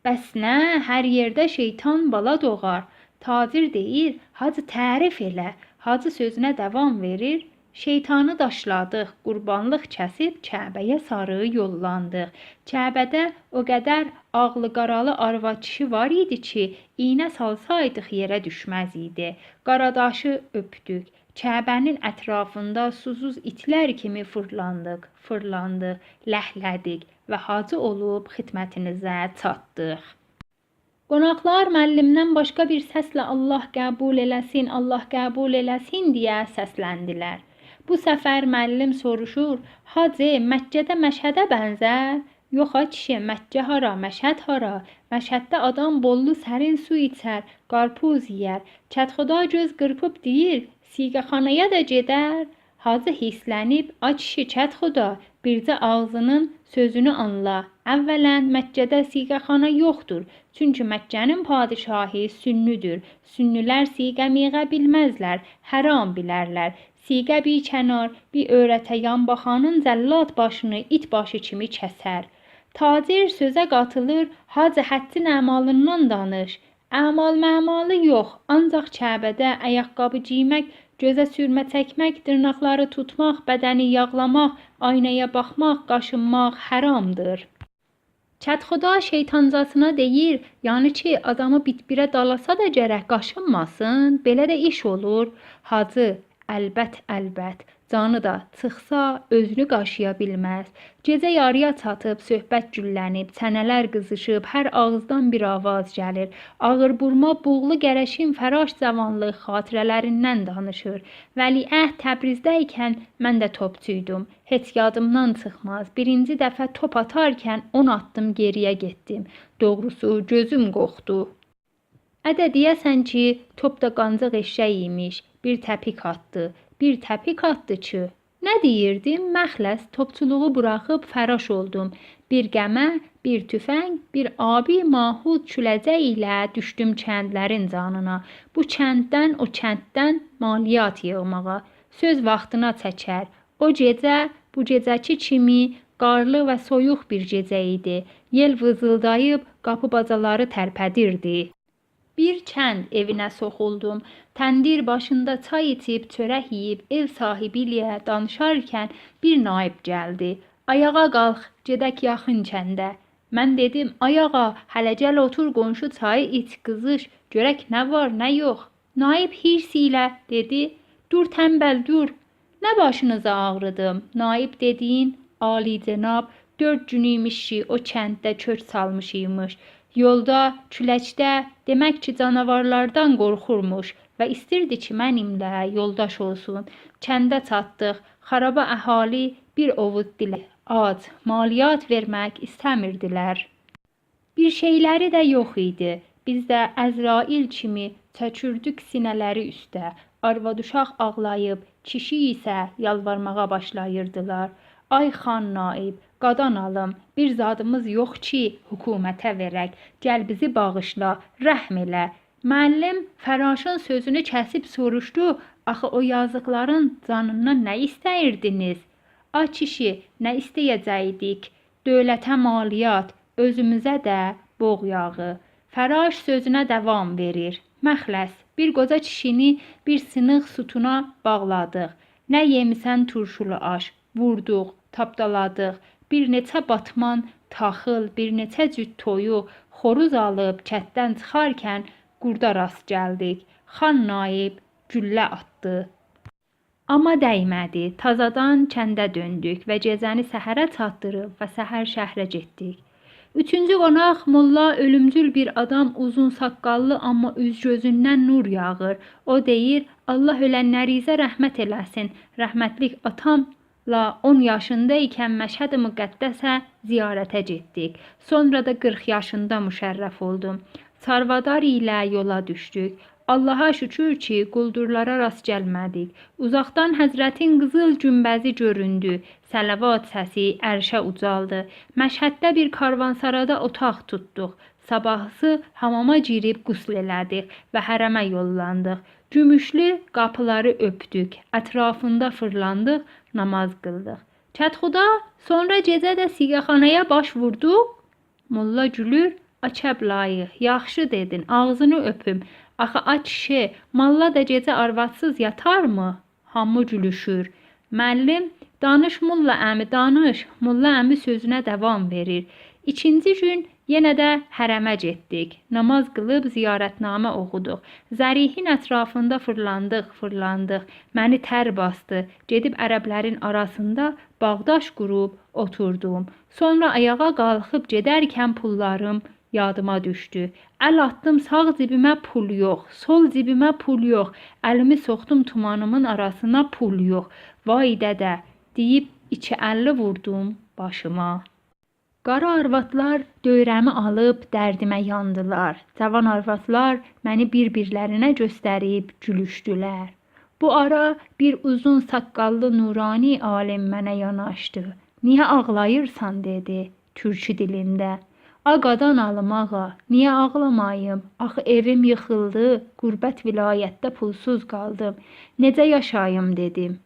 Speaker 1: "Bəs nə, hər yerdə şeytan bala doğar." Tacir deyir: "Hacı, tərif elə." Hacı sözünə davam verir: "Şeytanı daşladıq, qurbanlıq kəsib Kəbəyə sarı yollandıq. Kəbədə o qədər ağlı qaralı arvad kişi var idi ki, iynə salsaydıq yerə düşməz idi. Qaradaşı öpdük. Kəbənin ətrafında susuz itlər kimi fırlandıq, ləhlədik və hacı olub xidmətinizə çatdıq." Qonaqlar müəllimdən başqa bir səslə Allah qəbul eləsin, Allah qəbul eləsin deyə səsləndilər. Bu səfər müəllim soruşur: "Hacı, Məkkədə Məşhədə bənzər?" "Yox ay kişi, Məkkə hara, Məşhəd hara? Məşhəddə adam bollu sərin su içər, qarpuz yeyər." Kətxuda göz qırpıb deyir: "Siğəxanaya da gedər?" Hacı hisslənib: "Ay kişi, Kətxuda, bircə ağzının sözünü anla. Əvvələn Məkkədə siğəxana yoxdur. Çünki Məkkənin padişahı sünnüdür. Sünnülər siğə-miğə bilməzlər, haram bilərlər. Siğə bir kənar, bir öyrətə yan baxanın cəllad başını it başı kimi kəsər." Tacir sözə qatılır: "Hacı, həccin əmalından danış." "Əmal-məmalı yox, ancaq Kəbədə ayaqqabı geymək, gözə sürmə çəkmək, dırnaqları tutmaq, bədəni yağlamaq, aynaya baxmaq, qaşınmaq haramdır." Kətxuda şeytancasına deyir: "Yəni ki, adamı bitbirə dalasa da gərək qaşınmasın, belə də iş olur." Hacı: Əlbət, canı da çıxsa özünü qaşıya bilməz. Gecə yarıya çatıb söhbət güllənib, çənələr qızışıb, hər ağızdan bir avaz gəlir. Ağırburma buğlu gərəşin fəraş cavanlıq xatirələrindən danışır. Vəliəhd Təbrizdə ikən mən də topçuydum. Heç yadımdan çıxmaz. Birinci dəfə top atarkən 10 addım geriyə getdim. Doğrusu gözüm qorxdu. Ədə deyəsən ki, top da qancıq eşşək imiş. Bir təpik atdı. Bir təpik atdı ki, nə deyirdim? Məxləs topçuluğu buraxıb fəraş oldum. Bir qəmə, bir tüfəng, bir abi mahud küləcək ilə düşdüm kəndlərin canına. Bu kənddən, o kənddən maliyyat yığmağa. Söz vaxtına çəkər. O gecə, bu gecəki kimi qarlı və soyuq bir gecə idi. Yel vızıldayıb qapı bacaları tərpədirdi. Bir kənd evinə soxuldum. Təndir başında çay içib, çörək yeyib, ev sahibi ilə danışarkən bir naib gəldi. "Ayağa qalx, gedək yaxın kəndə." Mən dedim: "Ay ağa, hələ gəl otur qonşu çayı iç, qızış, görək nə var, nə yox." Naib hirs ilə dedi: "Dur tənbəl, dur. Nə başınıza ağrıdım? Naib dediyin alicənab 4 gün imiş ki, o kənddə kök salmış imiş. Yolda, küləkdə, demək ki, canavarlardan qorxurmuş və istirdi ki, mənimlə yoldaş olsun. Kəndə çatdıq, xaraba əhali bir ovuz dilə ac, maliyyat vermək istəmirdilər. Bir şeyləri də yox idi. Biz də Əzrail kimi çəkürdük sinələri üstə. Arvad uşaq ağlayıb, kişi isə yalvarmağa başlayırdılar. Ay xan naib, qadan alım, bir zadımız yox ki, hökumətə verək. Gəl bizi bağışla, rəhm elə." Müəllim fəraşın sözünü kəsib soruşdu: "Axı o yazıqların canından nə istəyirdiniz?" Ay kişi, nə istəyəcəkdik? Dövlətə maliyyat, özümüzə də boğ yağı. Fəraş sözünə davam verir. Məxləs, bir qoca kişini bir sınıq sütuna bağladıq. Nə yemisən turşulu aş, vurduq, tapdaladıq. Bir neçə batman taxıl, bir neçə cüt toyuq, xoruz alıb kətdən çıxarkən qurda rast gəldik. Xan naib güllə atdı. Amma dəymədi. Tazadan kəndə döndük və gecəni səhərə çatdırıb və səhər şəhrə getdik. Üçüncü qonaq molla ölümcül bir adam, uzun saqqallı, amma üz gözündən nur yağır. O deyir, Allah ölənlərinizə rəhmət eləsin. Rəhmətlik atamla 10 yaşında ikən Məşhəd-i Müqəddəsə ziyarətə getdik. Sonra da 40 yaşında müşərrəf oldum. Sarvadar ilə yola düşdük. Allaha şükür ki, quldurlara rast gəlmədik. Uzaqdan Həzrətin qızıl günbəzi göründü. Sələvat səsi ərşə ucaldı. Məşhəddə bir karvansarada otaq tutduq. Sabahısı hamama girib qusl elədik və hərəmə yollandıq. Gümüşlü qapıları öpdük. Ətrafında fırlandıq, namaz qıldıq. Kətxuda, sonra gecə də siğəxanaya baş vurduq. Molla gülür, açəb layıq, yaxşı dedin, ağzını öpüm. Axı ay kişi, malla da gecə arvadsız yatarmı? Hamı gülüşür. Müəllim, danış Molla əmi, danış. Molla əmi sözünə davam verir. İkinci gün yenə də hərəmə getdik. Namaz qılıb ziyarətnamə oxuduq. Zərihin ətrafında fırlandıq. Məni tər bastı. Gedib ərəblərin arasında bağdaş qurub oturdum. Sonra ayağa qalxıb gedərkən pullarım yadıma düşdü. Əl atdım, sağ cibimə pul yox, sol cibimə pul yox. Əlimi soxdum tumanımın arasına, pul yox. Vay dədə, deyib 2.50 vurdum başıma. Qara arvadlar döyrəmi alıb dərdimə yandılar. Cavan arvadlar məni bir-birlərinə göstərib gülüşdülər. Bu ara bir uzun saqqallı nurani alim mənə yanaşdı. Niyə ağlayırsan dedi türkü dilində. Qadan alım ağa, niyə ağlamayım? Axı evim yıxıldı, qürbət vilayətdə pulsuz qaldım. Necə yaşayım dedim.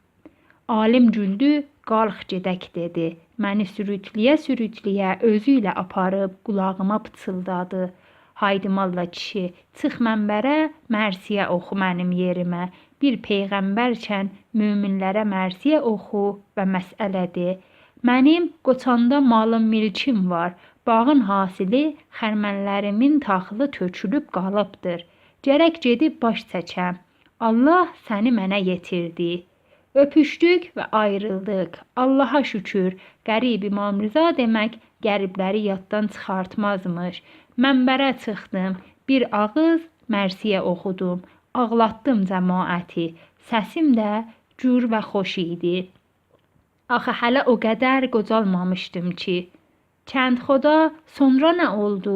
Speaker 1: Alim güldü, qalx gedək dedi. Məni sürütləyə özü ilə aparıb qulağıma pıçıldadı. Haydi malla kişi, çıx mənbərə, mərsiyə oxu mənim yerimə. Bir peyğəmbərkən möminlərə mərsiyə oxu və məsələdir. Mənim Qoçanda malım milkim var. Bağın hasili xərmənlərimin taxılı tökülüb qalıbdır. Gərək gedib baş çəkəm. Allah səni mənə yetirdi. Öpüşdük və ayrıldıq. Allaha şükür, qərib İmam Rıza demək qəribləri yaddan çıxartmazmış. Mənbərə çıxdım, bir ağız mərsiyə oxudum. Ağlatdım cəmaəti. Səsim də gür və xoş idi. Axı hələ o qədər qocalmamışdım ki. Kəndxuda sonra nə oldu?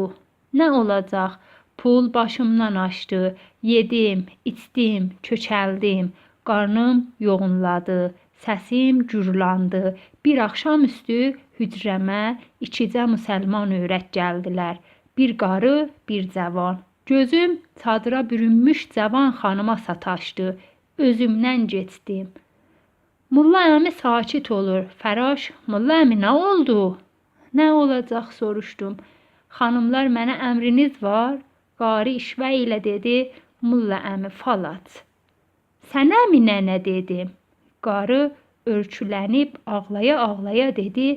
Speaker 1: Nə olacaq? Pul başımdan aşdı. Yedim, içdim, kökəldim. Qarnım yoğunladı. Səsim gürlandı. Bir axşamüstü hücrəmə 2 müsəlman öyrət gəldilər. Bir qarı, bir cavan. Gözüm çadıra bürünmüş cavan xanıma sataşdı. Özümdən getdim. Molla əmi sakit olur. Fəraş, Molla əmi nə oldu? Nə olacaq soruşdum. Xanımlar mənə əmriniz var? Qari işvə ilə dedi, Molla əmi falat. Sənə mi nənə dedim. Qarı örkülənib ağlaya dedi,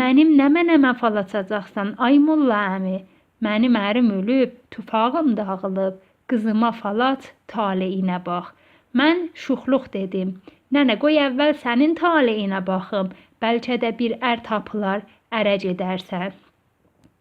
Speaker 1: mənim nəmə falatacaqsan ay Molla əmi. Mənim ərim ölüb, tufağım dağılıb, qızıma falat taleyinə bax. Mən şuxluq dedim. Nənə qoy əvvəl sənin taleyinə baxım, bəlkə də bir ər tapılar, ərə gedərsən.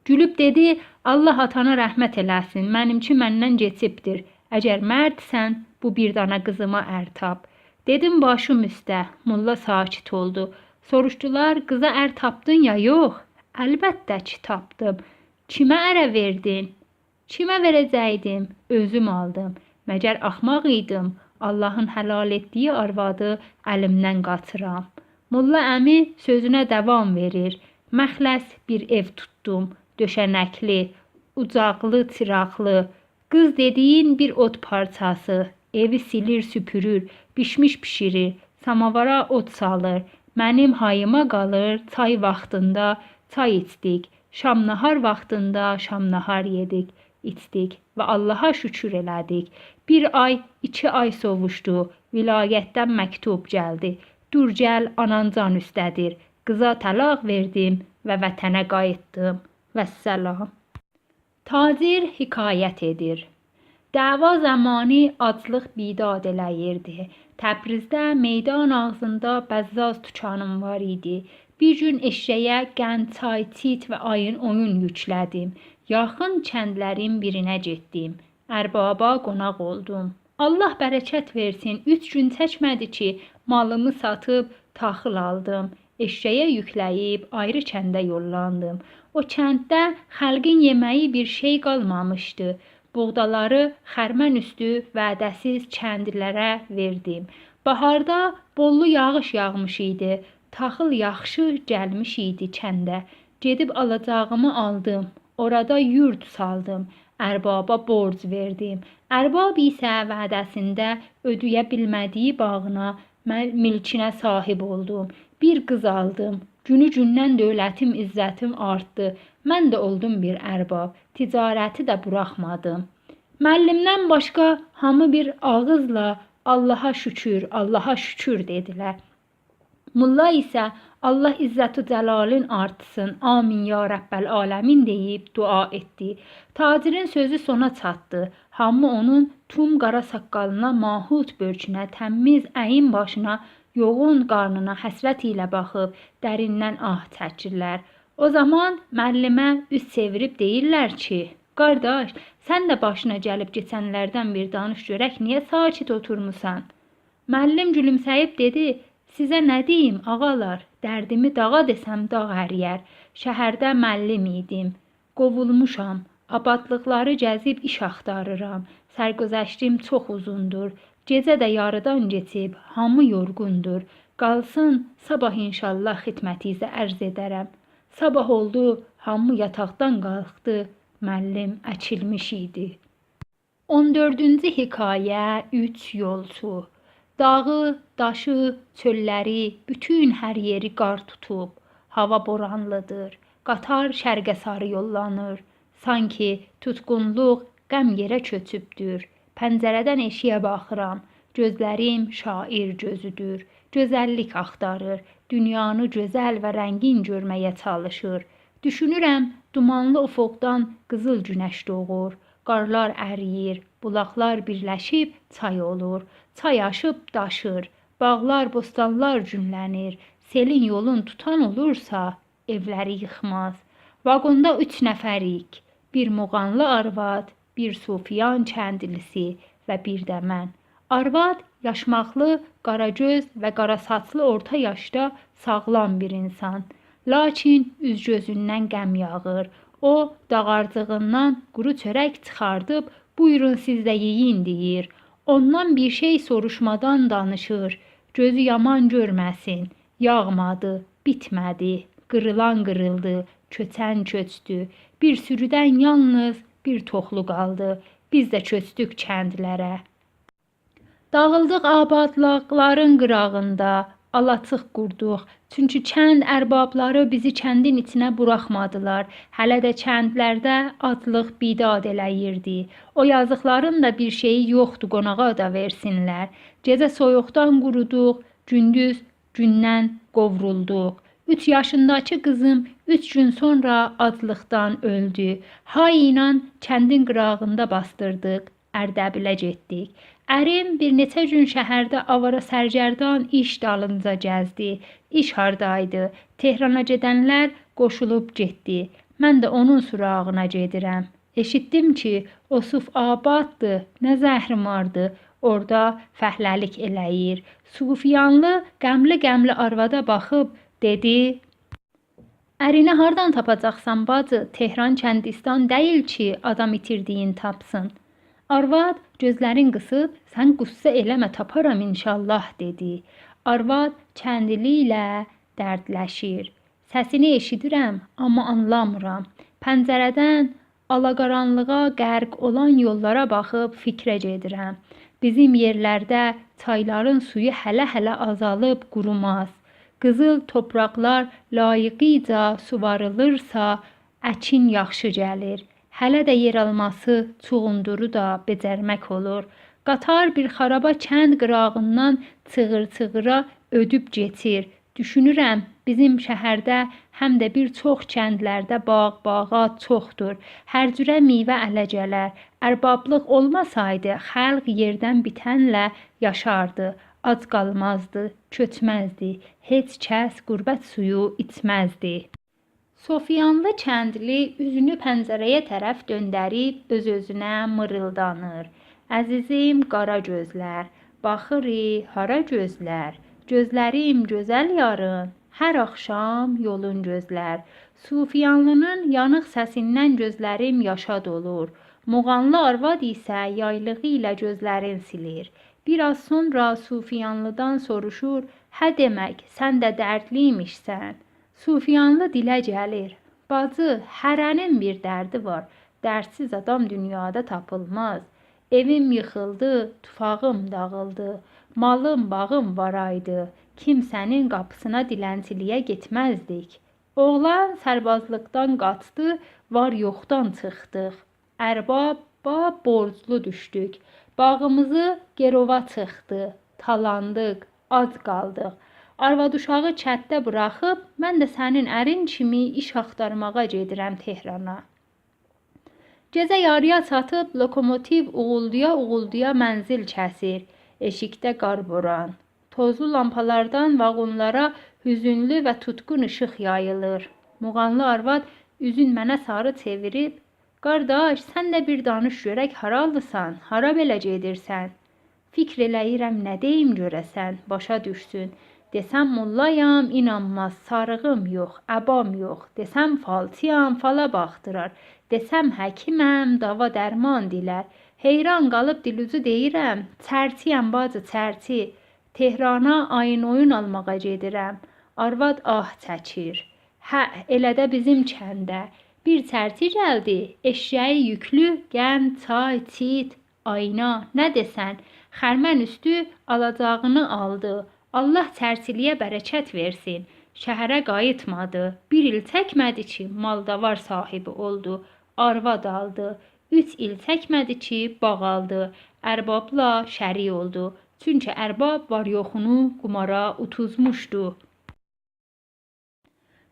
Speaker 1: Gülüb dedi, Allah atana rəhmət eləsin, mənimki məndən keçibdir. Əgər mərdsən, bu bir dana qızıma ər tap. Dedim başım üstə, molla sakit oldu. Soruşdular, qıza ər tapdın ya yox? Əlbəttə ki tapdım. Kimə ərə verdin? Kimə verəcəkdim? Özüm aldım. Məgər axmaq idim, Allahın həlal etdiyi arvadı əlimdən qaçıram. Molla əmi sözünə davam verir. Məxləs bir ev tutdum, döşənəkli, ucaqlı, çıraqlı. Qız dediyin bir ot parçası. Evi silir, süpürür, bişmiş pişirir, samavara ot salır. Mənim hayıma qalır, çay vaxtında çay içdik, şam nahar vaxtında şam nahar yedik, içdik və Allaha şükür elədik. Bir ay, 2 ay sovuşdu, vilayətdən məktub gəldi. Dur gəl, anan can üstədir. Qıza təlaq verdim və vətənə qayıtdım. Vəssalam. Tacir hekayət edir. Dava zamanı aclıq bidad eləyirdi. Təbrizdə meydan ağzında bəzzaz dükanım var idi. Bir gün eşşəyə qənd, çay, çit və ayın oyun yüklədim. Yaxın kəndlərin birinə getdim. Ərbaba qonaq oldum. Allah bərəkət versin, 3 gün çəkmədi ki, malımı satıb taxıl aldım. Eşşəyə yükləyib ayrı kəndə yollandım. O kənddə xalqın yeməyi bir şey qalmamışdı. Buğdaları xərmən üstü vədəsiz kəndlilərə verdim. Baharda bollu yağış yağmış idi. Taxıl yaxşı gəlmiş idi kəndə. Gedib alacağımı aldım. Orada yurd saldım. Ərbaba borc verdim. Ərbab isə vədəsində ödəyə bilmədiyi bağına, milkinə sahib oldum. Bir qız aldım. Günü-gündən dövlətim, izzətim artdı. Mən də oldum bir ərbab. Ticarəti də buraxmadım. Müəllimdən başqa hamı bir ağızla Allaha şükür, Allaha şükür dedilər. Mulla isə Allah izzət-ü cəlalın artsın, amin ya Rəbbəl aləmin deyib dua etdi. Tacirin sözü sona çatdı. Hamı onun tum qara saqqalına, mahut börkünə, təmiz əyin başına, yoğun qarnına həsrət ilə baxıb dərindən ah çəkirlər. O zaman müəllimə üz çevirib deyirlər ki, qardaş, sən də başına gəlib keçənlərdən bir danış görək, niyə sakit oturmusan? Müəllim gülümsəyib dedi, sizə nə deyim ağalar, dərdimi dağa desəm dağ əriyər. Şəhərdə müəllim idim, qovulmuşam, abadlıqları gəzib iş axtarıram. Sərgüzəştim çox uzundur, gecə də yarıdan keçib, hamı yorğundur. Qalsın, sabah inşallah xidmətinizə ərz edərəm. Sabah oldu, hamı yataqdan qalxdı, müəllim əkilmiş idi. 14-cü hekayə 3 yolçu. Dağı, daşı, çölləri, bütün hər yeri qar tutub. Hava boranlıdır. Qatar şərqə sarı yollanır. Sanki tutqunluq qəm yerə köçübdür. Pəncərədən eşiyə baxıram. Gözlərim şair gözüdür. Gözəllik axtarır. Dünyanı gözəl və rəngin görməyə çalışır. Düşünürəm, dumanlı ufuqdan qızıl günəş doğur. Qarlar əriyir, bulaqlar birləşib çay olur. Çay aşıb daşır. Bağlar, bostanlar cümlənir. Selin yolun tutan olursa, evləri yıxmaz. Vaqonda 3 nəfərik. Bir muğanlı arvad, bir sufiyan kəndlisi və bir də mən. Arvad yaşmaqlı, qaragöz və qarasaçlı orta yaşda sağlam bir insan. Lakin üz-gözündən qəm yağır. O, dağarcığından quru çörək çıxardıb, buyurun siz də yeyin deyir. Ondan bir şey soruşmadan danışır. Gözü yaman görməsin. Yağmadı, bitmədi. Qırılan qırıldı, köçən köçdü. Bir sürüdən yalnız bir toxlu qaldı. Biz də köçdük kəndlərə. Dağıldıq abadlıqların qırağında, alaçıq qurduq. Çünki kənd ərbabları bizi kəndin içinə buraxmadılar. Hələ də kəndlərdə aclıq bidad eləyirdi. O yazıqların da bir şeyi yoxdu, qonağa da versinlər. Gecə soyuqdan quruduq, gündüz gündən qovrulduq. 3 yaşındakı qızım 3 gün sonra aclıqdan öldü. Hay inan kəndin qırağında bastırdıq, Ərdəbilə getdik. Ərim bir neçə gün şəhərdə avara sərgərdan iş dalınca gəzdi. İş hardaydı? Tehrana gedənlər qoşulub getdi. Mən də onun surağına gedirəm. Eşitdim ki, Osuf abaddır, nə zəhrimardı. Orada fəhləlik eləyir. Sufiyanlı, qəmli arvada baxıb dedi, ərini hardan tapacaqsan bacı? Tehran kəndistan deyil ki, adam itirdiyin tapsın. Arvad gözlərin qısıb, sən qüssə eləmə taparam inşallah dedi. Arvad kəndili ilə dərdləşir. Səsini eşidirəm, amma anlamıram. Pəncərədən alaqaranlığa qərq olan yollara baxıb fikrə gedirəm. Bizim yerlərdə çayların suyu hələ azalıb qurumaz. qızıl torpaqlar layiqincə suvarılırsa, əkin yaxşı gəlir. Hələ də yer alması çuğunduru da becərmək olur. Qatar bir xaraba kənd qırağından çığır-çığıra ödüb getir. Düşünürəm, bizim şəhərdə həm də bir çox kəndlərdə bağ-bağat çoxdur. Hər cürə meyvə ələ gələr. Ərbablıq olmasaydı, xalq yerdən bitənlə yaşardı. Ac qalmazdı, köçməzdi. Heç kəs qürbət suyu içməzdi. Sofiyanlı kəndli üzünü pəncərəyə tərəf döndərib öz-özünə mırıldanır. Əzizim qara gözlər, baxırıq hara gözlər. Gözlərim gözəl yarın, hər axşam yolun gözlər. Sufiyanlının yanıq səsindən gözlərim yaşa dolur. Muğanlı arvad isə yaylığı ilə gözlərin silir. Biraz sonra Sufiyanlıdan soruşur, hə demək, sən də dərdliymişsən. Sufiyanlı dilə gəlir, bacı, hərənin bir dərdi var, dərdsiz adam dünyada tapılmaz. Evim yıxıldı, tufağım dağıldı, malım, bağım varaydı, kimsənin qapısına dilənçiliyə getməzdik. Oğlan sərbazlıqdan qaçdı, var yoxdan çıxdıq. Ərbaba borclu düşdük, bağımızı gerova çıxdı, talandıq, ac qaldıq. Arvad uşağı kətdə buraxıb, mən də sənin ərin kimi iş axtarmağa gedirəm Tehrana. Gecə yarıya çatıb, lokomotiv uğulduya-uğulduya mənzil kəsir. Eşikdə qar boran. Tozlu lampalardan vaqonlara hüzünlü və tutqun işıq yayılır. Muğanlı arvad üzün mənə sarı çevirib, qardaş, sən də bir danış görək haralısan, hara belə gedirsən? Fikr eləyirəm, nə deyim görəsən, başa düşsün. Desəm mollayam, inanmaz, sarığım yox, əbam yox. Desəm falçıyam, fala baxdırar. Desəm həkiməm, dava dərman dilər. Heyran qalıb dilucu deyirəm, çərçiyəm bacı, çərçi. Tehrana ayın oyun almağa gedirəm. Arvad ah çəkir. Hə, elə də bizim kəndə. Bir çərçi gəldi, eşyəyi yüklü, qənd, çay, çit, ayna, nə desən? Xərmən üstü alacağını aldı. Allah çərçiliyə bərəkət versin. Şəhərə qayıtmadı. Bir il çəkmədi ki, maldavar sahibi oldu. Arvad aldı. 3 il çəkmədi ki, bağ aldı. Ərbabla şərik oldu. Çünki ərbab var yoxunu qumara utuzmuşdu.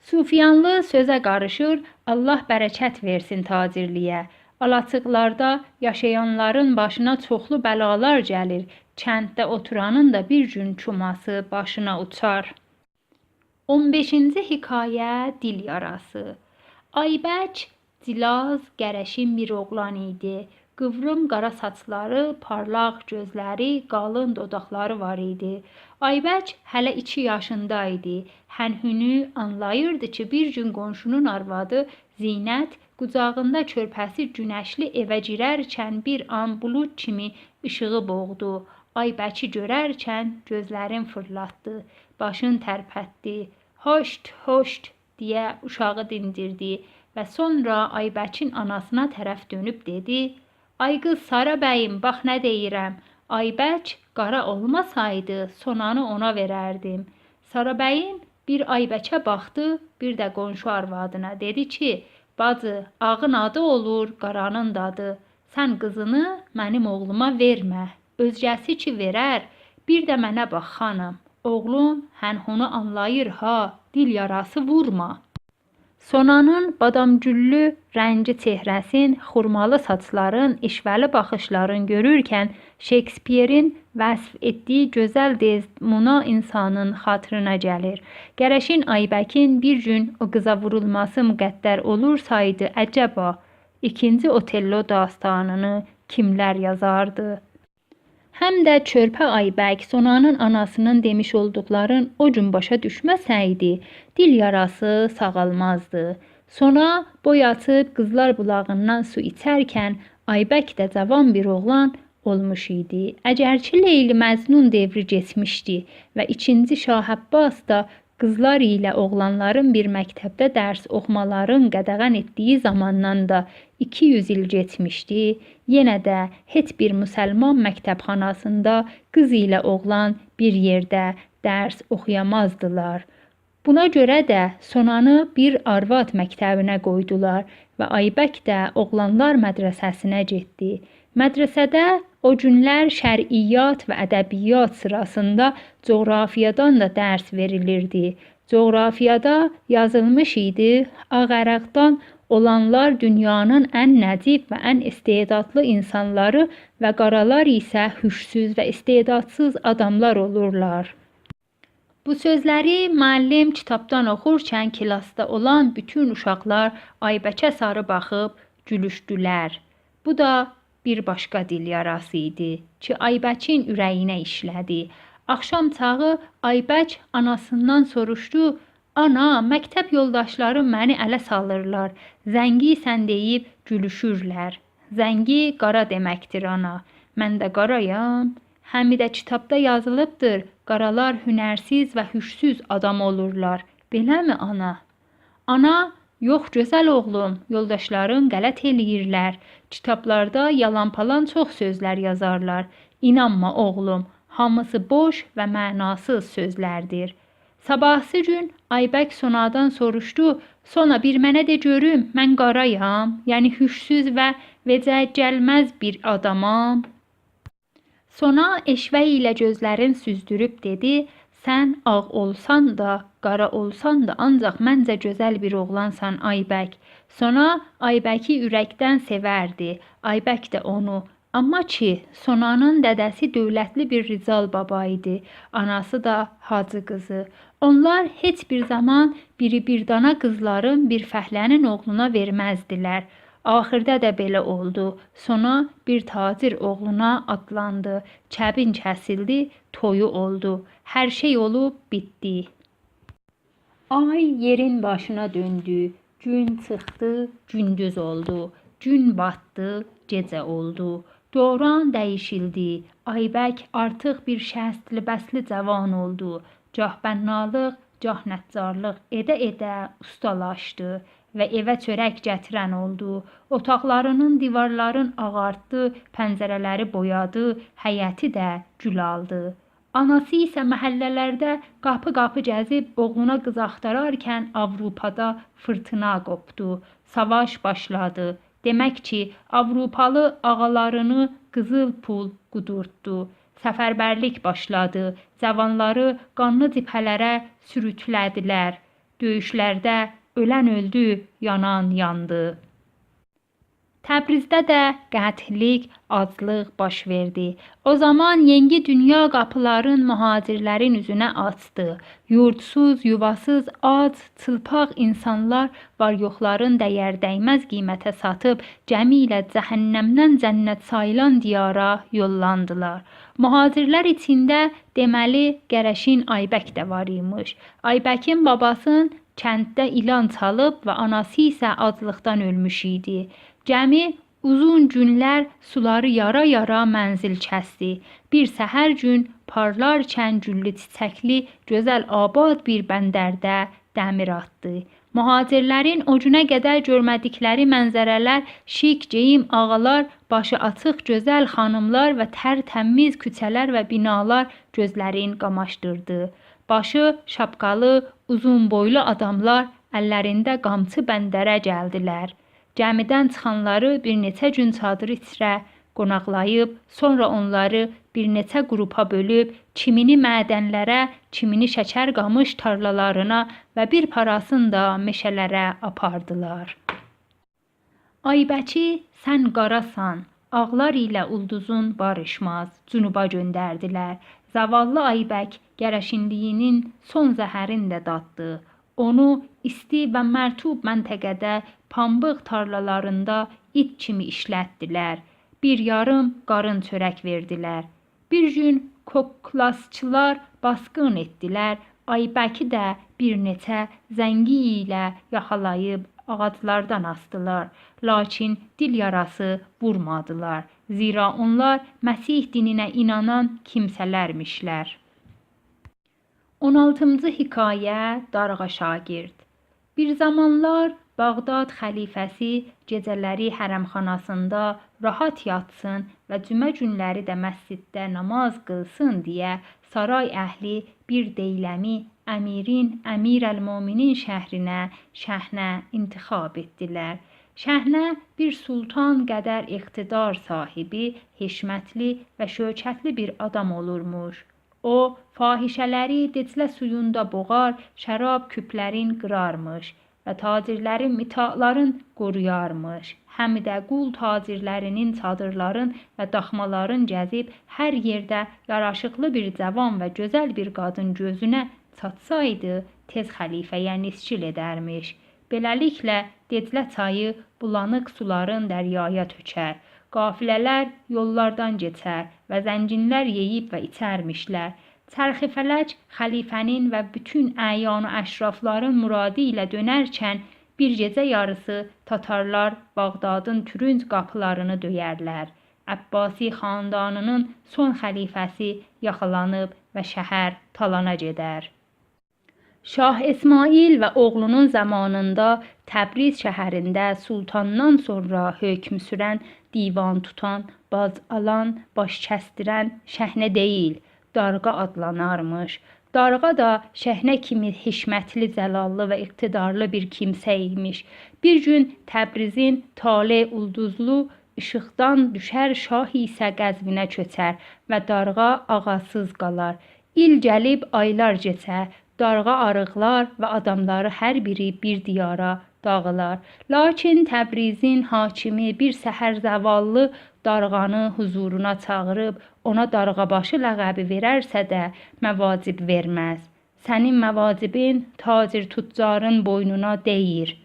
Speaker 1: Sufiyanlı sözə qarışır, Allah bərəkət versin tacirliyə. Alaçıqlarda yaşayanların başına çoxlu bəlalar gəlir. Kənddə oturanın da bir gün çuması başına uçar. 15-ci hekayə dil yarası. Aybək cilaz, gərəşin bir oğlan idi. Qıvrım qara saçları, parlaq gözləri, qalın dodaqları var idi. Aybək hələ 2 yaşında idi. Hənhünü anlayırdı ki, bir gün qonşunun arvadı Zinət qucağında körpəsi günəşli evə girərkən bir an bulud kimi işığı boğdu. Aybəki görərkən gözlərin fırlatdı, başın tərpətdi. Hoşt, hoşt deyə uşağı dindirdi və sonra Aybəkin anasına tərəf dönüb dedi, ay qız Sara bəyim, bax nə deyirəm. Aybək qara olmasaydı sonanı ona verərdim. Sara bəyim bir Aybəkə baxdı, bir də qonşu arvadına dedi ki, bacı, ağın adı olur, qaranın dadı. Sən qızını mənim oğluma vermə. Özgəsi ki verər, bir də mənə bax xanım. Oğlum hənhunu anlayır ha, dil yarası vurma. Sonanın badamgüllü rəngi çehrəsin, xurmalı saçların, işvəli baxışların görürkən Shakespeare'in vəsf etdiyi gözəl Desdemona insanın xatırına gəlir. Gərəşin Aybəkin bir gün o qıza vurulması müqəddər olursaydı, əcəba, 2-ci Otello dastanını kimlər yazardı? Həm də körpə Aybək Sonanın anasının demiş olduqların o gün başa düşməsəydi, dil yarası sağalmazdı. Sona boy atıb qızlar bulağından su içərkən Aybək də cavan bir oğlan olmuş idi. Əgərçi Leyli Məcnun devri keçmişdi və 2-ci Şah Abbas da qızlar ilə oğlanların bir məktəbdə dərs oxumaların qadağan etdiyi zamandan da 200 il geçmişdi. Yenə də heç bir müsəlman məktəbxanasında qız ilə oğlan bir yerdə dərs oxuyamazdılar. Buna görə də Sonanı bir arvad məktəbinə qoydular və Aybək də oğlanlar mədrəsəsinə getdi. Mədrəsədə o günlər şər'iyyat və ədəbiyyat sırasında coğrafiyadan da dərs verilirdi. Coğrafiyada yazılmış idi, ağərəqdan olanlar dünyanın ən nəcib və ən istedadlı insanları və qaralar isə hüşsüz və istedadsız adamlar olurlar. Bu sözləri müəllim kitabdan oxurkən klasda olan bütün uşaqlar Aybəkə sarı baxıb gülüşdülər. Bu da bir başqa dil yarası idi ki, Aybəkin ürəyinə işlədi. Axşam çağı Aybək anasından soruşdu: "Ana, məktəb yoldaşlarım məni ələ salırlar. Zəngi sən deyib gülüşürlər." "Zəngi qara deməkdir ana. Mən də qarayam." "Həmidə kitabda yazılıbdır, qaralar hünərsiz və hüşsüz adam olurlar. Beləmi ana?" "Ana, yox gözəl oğlum, yoldaşların qələt eləyirlər. Kitablarda yalan-palan çox sözlər yazarlar. İnanma oğlum, hamısı boş və mənasız sözlərdir." Sabahsı gün Aybək Sonadan soruşdu: "Sona, bir mənə de görüm, mən qarayam, yəni hüşsüz və vecə gəlməz bir adamam?" Sona eşvəy ilə gözlərin süzdürüb dedi: "Sən ağ olsan da, qara olsan da ancaq məncə gözəl bir oğlansan Aybək." Sona Aybəki ürəkdən sevərdi, Aybək də onu. Amma ki, Sonanın dədəsi dövlətli bir Rizal baba idi, anası da Hacı qızı. Onlar heç bir zaman biri bir dana qızların bir fəhlənin oğluna verməzdilər. Axırda da belə oldu. Sona bir tacir oğluna adlandı. Kəbin kəsildi, toyu oldu. Hər şey olub bitdi. Ay yerin başına döndü. Gün çıxdı, gündüz oldu. Gün batdı, gecə oldu. Dövran dəyişildi. Aybək artıq bir şəstli bəsli cavan oldu. Gah bənnalıq, gah nəccarlıq edə-edə ustalaşdı və evə çörək gətirən oldu. Otaqlarının divarların ağartdı, pəncərələri boyadı, həyəti də gül aldı. Anası isə məhəllələrdə qapı-qapı gəzib oğluna qız axtararkən Avropada fırtına qopdu. Savaş başladı. Demək ki, Avropalı ağalarını qızıl pul qudurtdu. Səfərbərlik başladı. Cavanları qanlı cibhələrə sürütlədilər. Döyüşlərdə ölən öldü, yanan yandı. Təbrizdə də qətlik, aclıq baş verdi. O zaman yengi dünya qapıların mühacirlərin üzünə açdı. Yurdsuz, yuvasız, ac, çılpaq insanlar var-yoxların dəyər dəymez qiymətə satıb cəmi ilə cəhənnəmdən cənnət sayılan diyara yollandılar. Mühacirlər içində deməli Qərəşin Aybək də var imiş. Aybəkin babasının kənddə ilan çalıb və anası isə aclıqdan ölmüş idi. Cəmi uzun günlər suları yara-yara mənzil kəsdi. Bir səhər gün parlarkən güllü çiçəkli, gözəl abad bir bəndərdə dəmir atdı. Mühacirlərin o günə qədər görmədikləri mənzərələr, şik geyim ağalar, başı açıq gözəl xanımlar və tərtəmiz küçələr və binalar gözlərin qamaşdırdı. Başı şapkalı, uzun boylu adamlar əllərində qamçı bəndərə gəldilər. Gəmidən çıxanları bir neçə gün çadır içrə qonaqlayıb, sonra onları bir neçə qrupa bölüb, kimini mədənlərə, kimini şəkər qamış tarlalarına və bir parasını da meşələrə apardılar. Aybəki, sən qarasan, ağlar ilə ulduzun barışmaz, cünuba göndərdilər. Zavallı Aybək Qərəşinliyinin son zəhərini də daddı. Onu isti və mərtub məntəqədə pambıq tarlalarında it kimi işlətdilər. Bir yarım qarın çörək verdilər. Bir gün koklasçılar basqın etdilər. Aybəki də bir neçə zəngi ilə yaxalayıb ağaclardan asdılar. Lakin dil yarası vurmadılar. Zira onlar Məsih dininə inanan kimsələrmişlər. 16-cı hekayə Darğa Şagird. Bir zamanlar Bağdad xəlifəsi gecələri hərəmxanasında rahat yatsın və cümə günləri də məsciddə namaz qılsın deyə saray əhli bir deyləmi əmirin Əmirəlmöminin şəhrinə Şəhnə intikhab etdilər. Şəhnə bir sultan qədər iqtidar sahibi, heşmətli və şökətli bir adam olurmuş. O, fahişələri Diclə suyunda boğar, şərab küplərin qırarmış və tacirlərin mitaqların qoruyarmış. Həm də qul tacirlərinin çadırların və daxmaların gəzib hər yerdə yaraşıqlı bir cavan və gözəl bir qadın gözünə çatsaydı, tez xəlifəyə nisçil edərmiş. Beləliklə, Diclə çayı bulanıq suların dəryaya tökər. Qafilələr yollardan keçər və zənginlər yeyib və içərmişlər. Çərxifələk xəlifənin və bütün əyan və əşrafların muradı ilə dönərkən, bir gecə yarısı tatarlar Bağdadın türünc qapılarını döyərlər. Əbbasi xandanının son xəlifəsi yaxalanıb və şəhər talana gedər. Şah İsmail və oğlunun zamanında Təbriz şəhərində sultandan sonra hökm sürən, divan tutan, baz alan, baş kəstirən Şəhnə deyil, Darğa adlanarmış. Darğa da Şəhnə kimi hişmətli, zəlallı və iqtidarlı bir kimsə imiş. Bir gün Təbrizin tale ulduzlu işıqdan düşər, şah isə Qəzvinə köçər və Darğa ağasız qalar. İl gəlib aylar keçər. Darğa arıqlar və adamları hər biri bir diyara dağılar. Lakin Təbrizin hakimi bir səhər zavallı Darğanı huzuruna çağırıb, ona Darğabaşı ləqəbi verərsə də məvacib verməz. Sənin məvacibin tacir tüccarın boynuna deyir.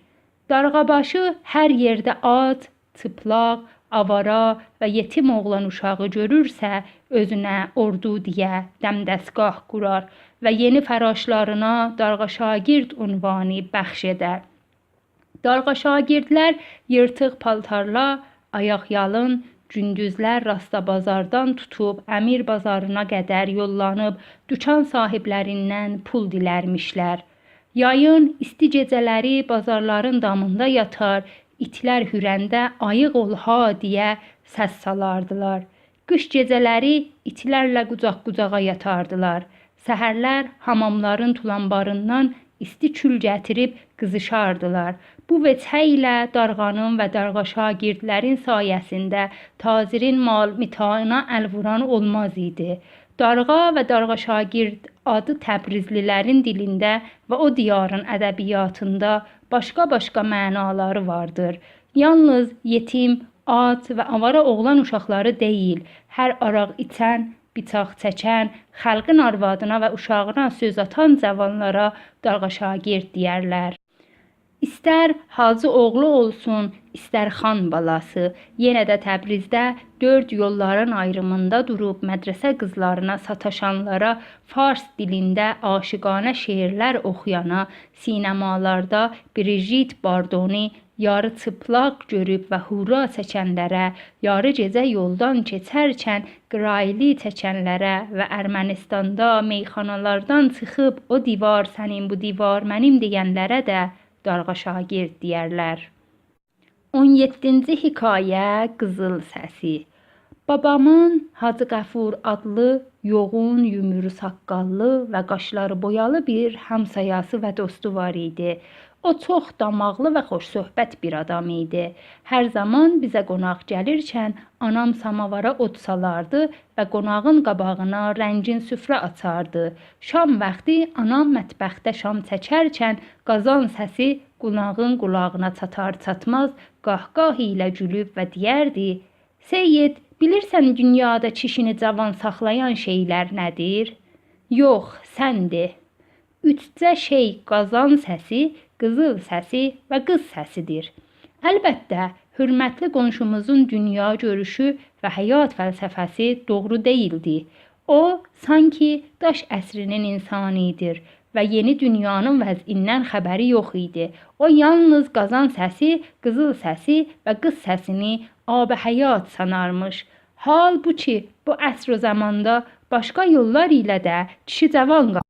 Speaker 1: Darğabaşı hər yerdə ac, çıplaq, avara və yetim oğlan uşağı görürsə, özünə ordu deyə dəmdəstgah qurar və yeni fəraşlarına Darğaşagird unvanı bəxş edər. Darğaşagirdlər yırtıq paltarla, ayaqyalın, gündüzlər rastabazardan tutub əmir bazarına qədər yollanıb dükan sahiblərindən pul dilərmişlər. Yayın isti gecələri bazarların damında yatar, itlər hürəndə ayıq ol ha deyə səs salardılar. Qış gecələri itlərlə qucaq-qucağa yatardılar. Səhərlər hamamların tulambarından isti kül gətirib qızışardılar. Bu vecəhə ilə Darğanın və Darğaşagirdlərin sayəsində tacirin mal-mitağına əl vuran olmaz idi. Darğa və Darğaşagird adı Təbrizlilərin dilində və o diyarın ədəbiyyatında başqa-başqa mənaları vardır. Yalnız yetim, ac və avara oğlan uşaqları deyil, hər araq içən, bıçaq çəkən, xalqın arvadına və uşağına söz atan cavanlara Darğaşagird deyərlər. İstər hacı oğlu olsun, istər xan balası, yenə də Təbrizdə 4 yolların ayrımında durub mədrəsə qızlarına sataşanlara, fars dilində aşiqanə şeirlər oxuyana, sinemalarda Brigitte Bardoni yarı çıplaq görüb və hura çəkənlərə, yarı gecə yoldan keçərkən qıraylı çəkənlərə və Ermənistanda meyxanalardan çıxıb o divar sənin, bu divar mənim deyənlərə də Darğaşagird deyərlər. 17-ci hekayə Qızıl səsi. Babamın Hacı Qəfur adlı, yoğun, yumru saqqallı və qaşları boyalı bir həmsayası və dostu var idi. O çox damaqlı və xoş söhbət bir adam idi. Hər zaman bizə qonaq gəlirkən anam samavara od salardı və qonağın qabağına rəngin süfrə açardı. Şam vaxtı anam mətbəxdə şam çəkərkən qazan səsi qonağın qulağına çatar-çatmaz qahqah ilə gülüb və deyərdi: "Seyyid, bilirsən dünyada kişini cavan saxlayan şeylər nədir?" "Yox, sən de." 3 şey qazan səsi, qızıl səsi və qız səsidir. Əlbəttə, hörmətli qonşumuzun dünya görüşü və həyat fəlsəfəsi doğru deyildi. O, sanki daş əsrinin insanıdır və yeni dünyanın vəzindən xəbəri yox idi. O, yalnız qazan səsi, qızıl səsi və qız səsini ab-i həyat sanarmış. Halbuki bu əsr o zamanda başqa yollar ilə də kişi cavan qalır.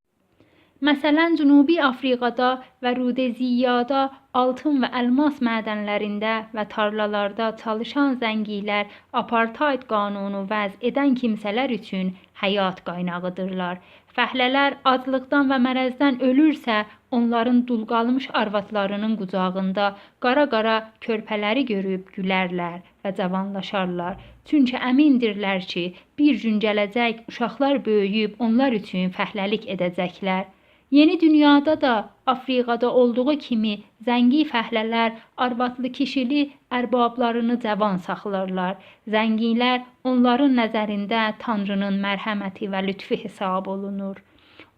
Speaker 1: Məsələn, Cənubi Afrikada və Rodeziyada altın və elmas mədənlərində və tarlalarda çalışan zəngilər apartheid qanunu vəz edən kimsələr üçün həyat qaynağıdırlar. Fəhlələr aclıqdan və mərəzdən ölürsə, onların dul qalmış arvadlarının qucağında qara-qara körpələri görüb gülərlər və cavanlaşarlar. Çünki əmindirlər ki, bir gün gələcək uşaqlar böyüyüb onlar üçün fəhləlik edəcəklər. Yeni dünyada da Afrikada olduğu kimi zəngi fəhlələr arvadlı kişili ərbablarını cavan saxlarlar. Zənginlər onların nəzərində Tanrının mərhəməti və lütfü hesab olunur.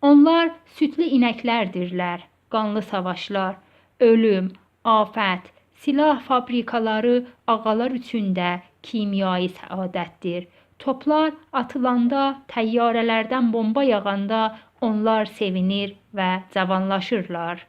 Speaker 1: Onlar südlü inəklərdirlər, qanlı savaşlar, ölüm, afət, silah fabrikaları ağalar üçün də kimyai səadətdir. Toplar atılanda, təyyarələrdən bomba yağanda onlar sevinir və cavanlaşırlar.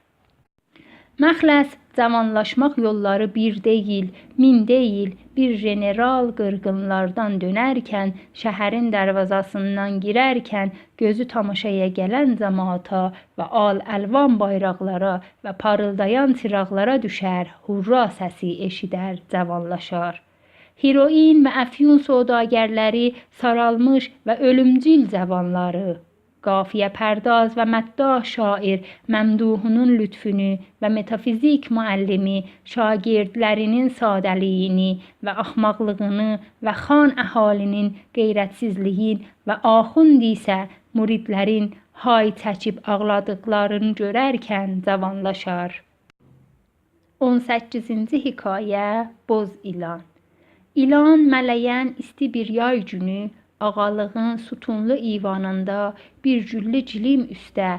Speaker 1: Məxləs cavanlaşmaq yolları bir deyil, min deyil. Bir general qırğınlardan dönərkən, şəhərin dərvazasından girərkən, gözü tamaşaya gələn cəmaata və al-əlvan bayraqlara və parıldayan çıraqlara düşər, hurra səsi eşidər, cavanlaşar. Heroin və əfyun sodagərləri, saralmış və ölümcül cavanları, qafiyə pərdaz və məddah şair Məmduhunun lütfünü və metafizik müəllimi şagirdlərinin sadəliyini və axmaqlığını və xan əhalinin qeyrətsizliyin və axund isə muridlərin hay çəkib ağladıqlarını görərkən cavanlaşar. 18-ci hekayə Boz İlan. İlan mələyən isti bir yay günü ağalığın sütunlu ivanında bir güllü cilim üstə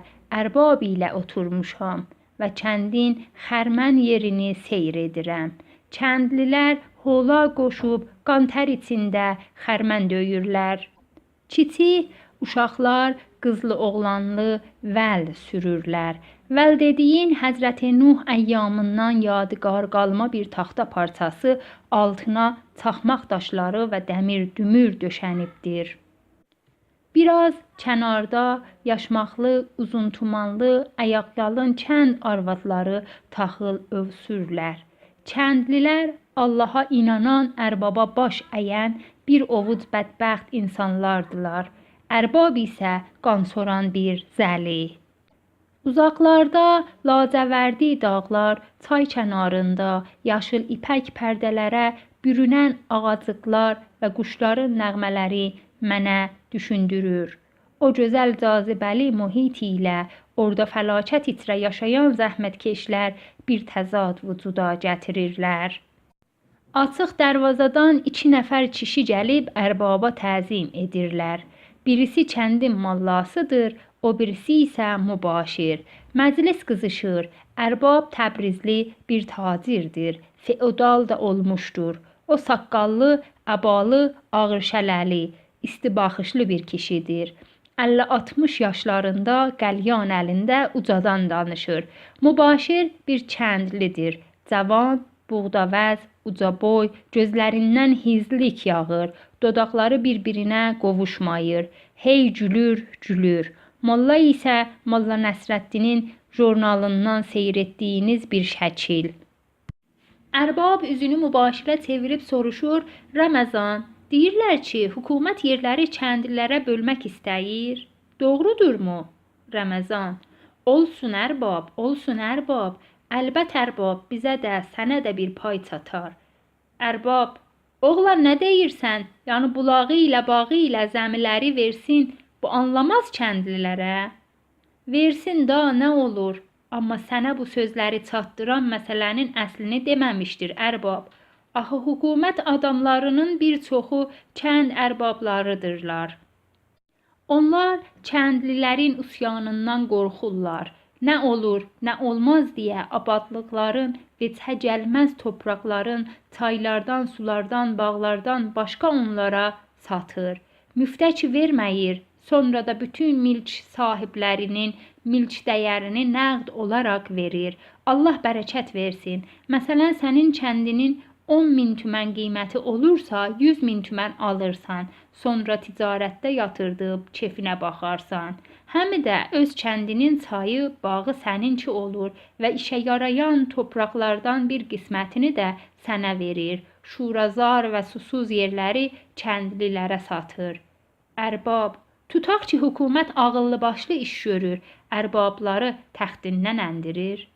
Speaker 1: ərbab ilə oturmuşam və kəndin xərmən yerini seyr edirəm. Kəndlilər hola qoşub qantar içində xərmən döyürlər. Kiçik uşaqlar qızlı oğlanlı vəl sürürlər. Vəl dediyin Həzrəti Nuh əyyamından yadigar qalma bir taxta parçası, altına çaxmaq daşları və dəmir dümür döşənibdir. Biraz kənarda yaşmaqlı, uzun tumanlı, ayaqyalın kənd arvadları taxıl övsürlər. Kəndlilər Allaha inanan ərbaba baş əyən bir ovuc bədbəxt insanlardılar. Ərbab isə qansoran bir zəli. Uzaqlarda lacəvərdi dağlar, çay kənarında yaşıl ipək pərdələrə bürünən ağacıqlar və quşların nəğmələri mənə düşündürür. O gözəl cazibəli mühit ilə orada fəlakət içrə yaşayan zəhmətkeşlər bir təzad vücuda gətirirlər. Açıq dərvazadan 2 nəfər kişi gəlib ərbaba təzim edirlər. Birisi kəndin mallasıdır, o birisi isə mübaşir. Məclis qızışır. Ərbab Təbrizli bir tacirdir. Feodal da olmuşdur. O saqqallı, əbalı, ağır şələli, istibaxışlı bir kişidir. 50-60 yaşlarında qəlyan əlində ucadan danışır. Mübaşir bir kəndlidir. Cavan, buğdavəz, ucaboy, gözlərindən hizlik yağır. Dodaqları bir-birinə qovuşmayır. Hey gülür, gülür. Molla isə Molla Nəsrəddinin jurnalından seyr etdiyiniz bir şəkil. Ərbab üzünü mübaşirə çevirib soruşur, Ramazan, deyirlər ki, hökumət yerləri kəndlilərə bölmək istəyir. Doğrudurmu? Ramazan, olsun ərbab, olsun ərbab. Əlbət ərbab, bizə də, sənə də bir pay çatar. Ərbab, oğlan nə deyirsən? Yəni bulağı ilə bağı ilə zəmiləri versin, bu anlamaz kəndlilərə. Versin da, nə olur? Amma sənə bu sözləri çatdıran məsələnin əslini deməmişdir ərbab. Axı hökumət adamlarının bir çoxu kənd ərbablarıdırlar. Onlar kəndlilərin üsyanından qorxurlar. Nə olur, nə olmaz deyə abadlıqların, vecə gəlməz torpaqların, çaylardan, sulardan, bağlardan başqa onlara satır. Müftəç verməyir, sonra da bütün mülk sahiblərinin mülk dəyərini nəqd olaraq verir. Allah bərəkət versin. Məsələn, sənin kəndinin 10.000 tümən qiyməti olursa 100.000 tümən alırsan. Sonra ticarətdə yatırdıb kefinə baxarsan. Həm də öz kəndinin çayı, bağı səninki olur və işə yarayan torpaqlardan bir qismətini də sənə verir. Şurazar və susuz yerləri kəndlilərə satır. Ərbab, tutaq ki, hökumət ağıllı başlı iş görür, ərbabları təxtindən əndirir.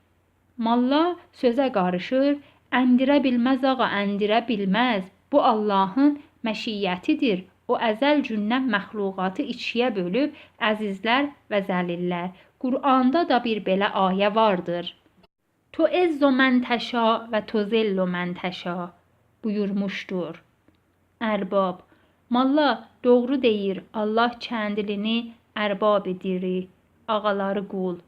Speaker 1: Malla sözə qarışır, əndirə bilməz ağa, əndirə bilməz. Bu Allahın məşiyyətidir. O əzəl gündən məxluqatı ikiyə bölüb, əzizlər və zəlillər. Qur'anda da bir belə ayə vardır. Tu'izzu mən təşa və tuzillu mən təşa buyurmuşdur. Ərbab, malla doğru deyir, Allah kəndlini ərbab edir, ağaları qul.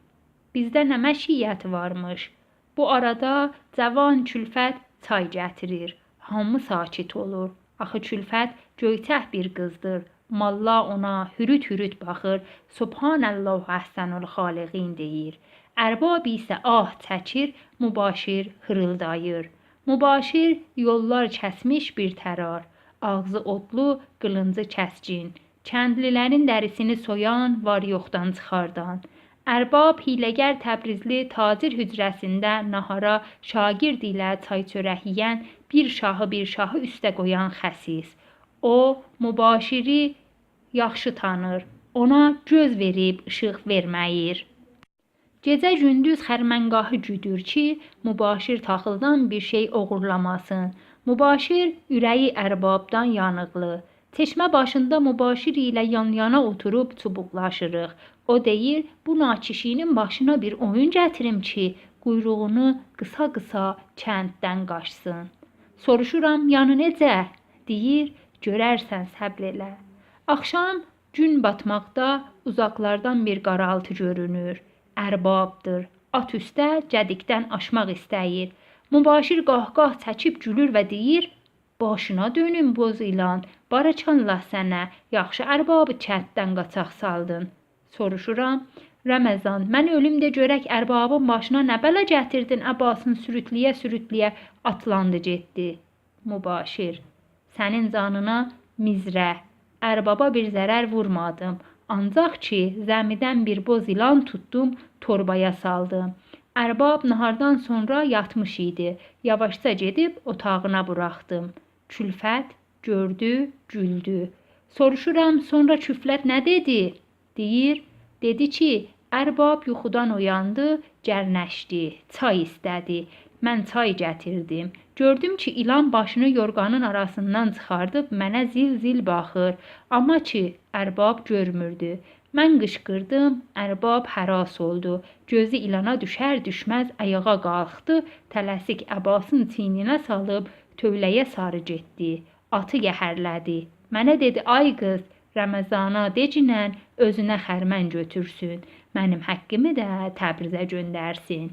Speaker 1: Bizdə nə məşiyyət varmış? Bu arada cavan külfət çay gətirir. Hamı sakit olur. Axı külfət göytəh bir qızdır. Malla ona hürüt-hürüt baxır. Subhanallah əhsənul xaliqin deyir. Ərbab isə ah çəkir, mübaşir hırıldayır. Mübaşir yollar kəsmiş bir tərar. Ağzı odlu, qılıncı kəskin. Kəndlilərin dərisini soyan, var yoxdan çıxardan. Ərbab hiləgər Təbrizli tacir hücrəsində nahara şagird ilə çay çörək yeyən bir şahı üstə qoyan xəsis. O, mübaşiri yaxşı tanır, ona göz verib işıq verməyir. Gecə gündüz xərməngahı güdür ki, mübaşir taxıldan bir şey oğurlamasın. Mübaşir ürəyi ərbabdan yanıqlı. Teşmə başında mübaşir ilə yan-yana oturub çubuqlaşırıq. O deyir, bu nakişinin başına bir oyun gətirim ki, quyruğunu qısa-qısa kənddən qaçsın. Soruşuram, yanı necə? Deyir, görərsən səbr elə. Axşam gün batmaqda uzaqlardan bir qaraltı görünür. Ərbabdır. At üstə cədikdən aşmaq istəyir. Mübaşir qahqah çəkib gülür və deyir, başına dönüm boz ilan, barakallah sənə, yaxşı ərbabı kənddən qaçaq saldın. Soruşuram, Rəməzan, mən ölüm də görək ərbabın başına nə bələ gətirdin, əbasını sürütləyə-sürütləyə atlandı getdi. Mübaşir, sənin canına mizrə, ərbaba bir zərər vurmadım. Ancaq ki, zəmidən bir boz ilan tutdum, torbaya saldım. Ərbab nahardan sonra yatmış idi. Yavaşca gedib otağına buraxdım. Külfət gördü, güldü. Soruşuram, sonra külfət nə dedi? Deyir, dedi ki, ərbab yuxudan oyandı, gərnəşdi, çay istədi. Mən çay gətirdim. Gördüm ki, ilan başını yorğanın arasından çıxardıb mənə zil-zil baxır. Amma ki, ərbab görmürdü. Mən qışqırdım, ərbab həras oldu. Gözü ilana düşər-düşməz ayağa qalxdı, tələsik əbasını çiyninə salıb tövləyə sarı getdi. Atı yəhərlədi. Mənə dedi, ay qız, Rəməzana decinən özünə xərmən götürsün. Mənim həqqimi də Təbrizə göndərsin.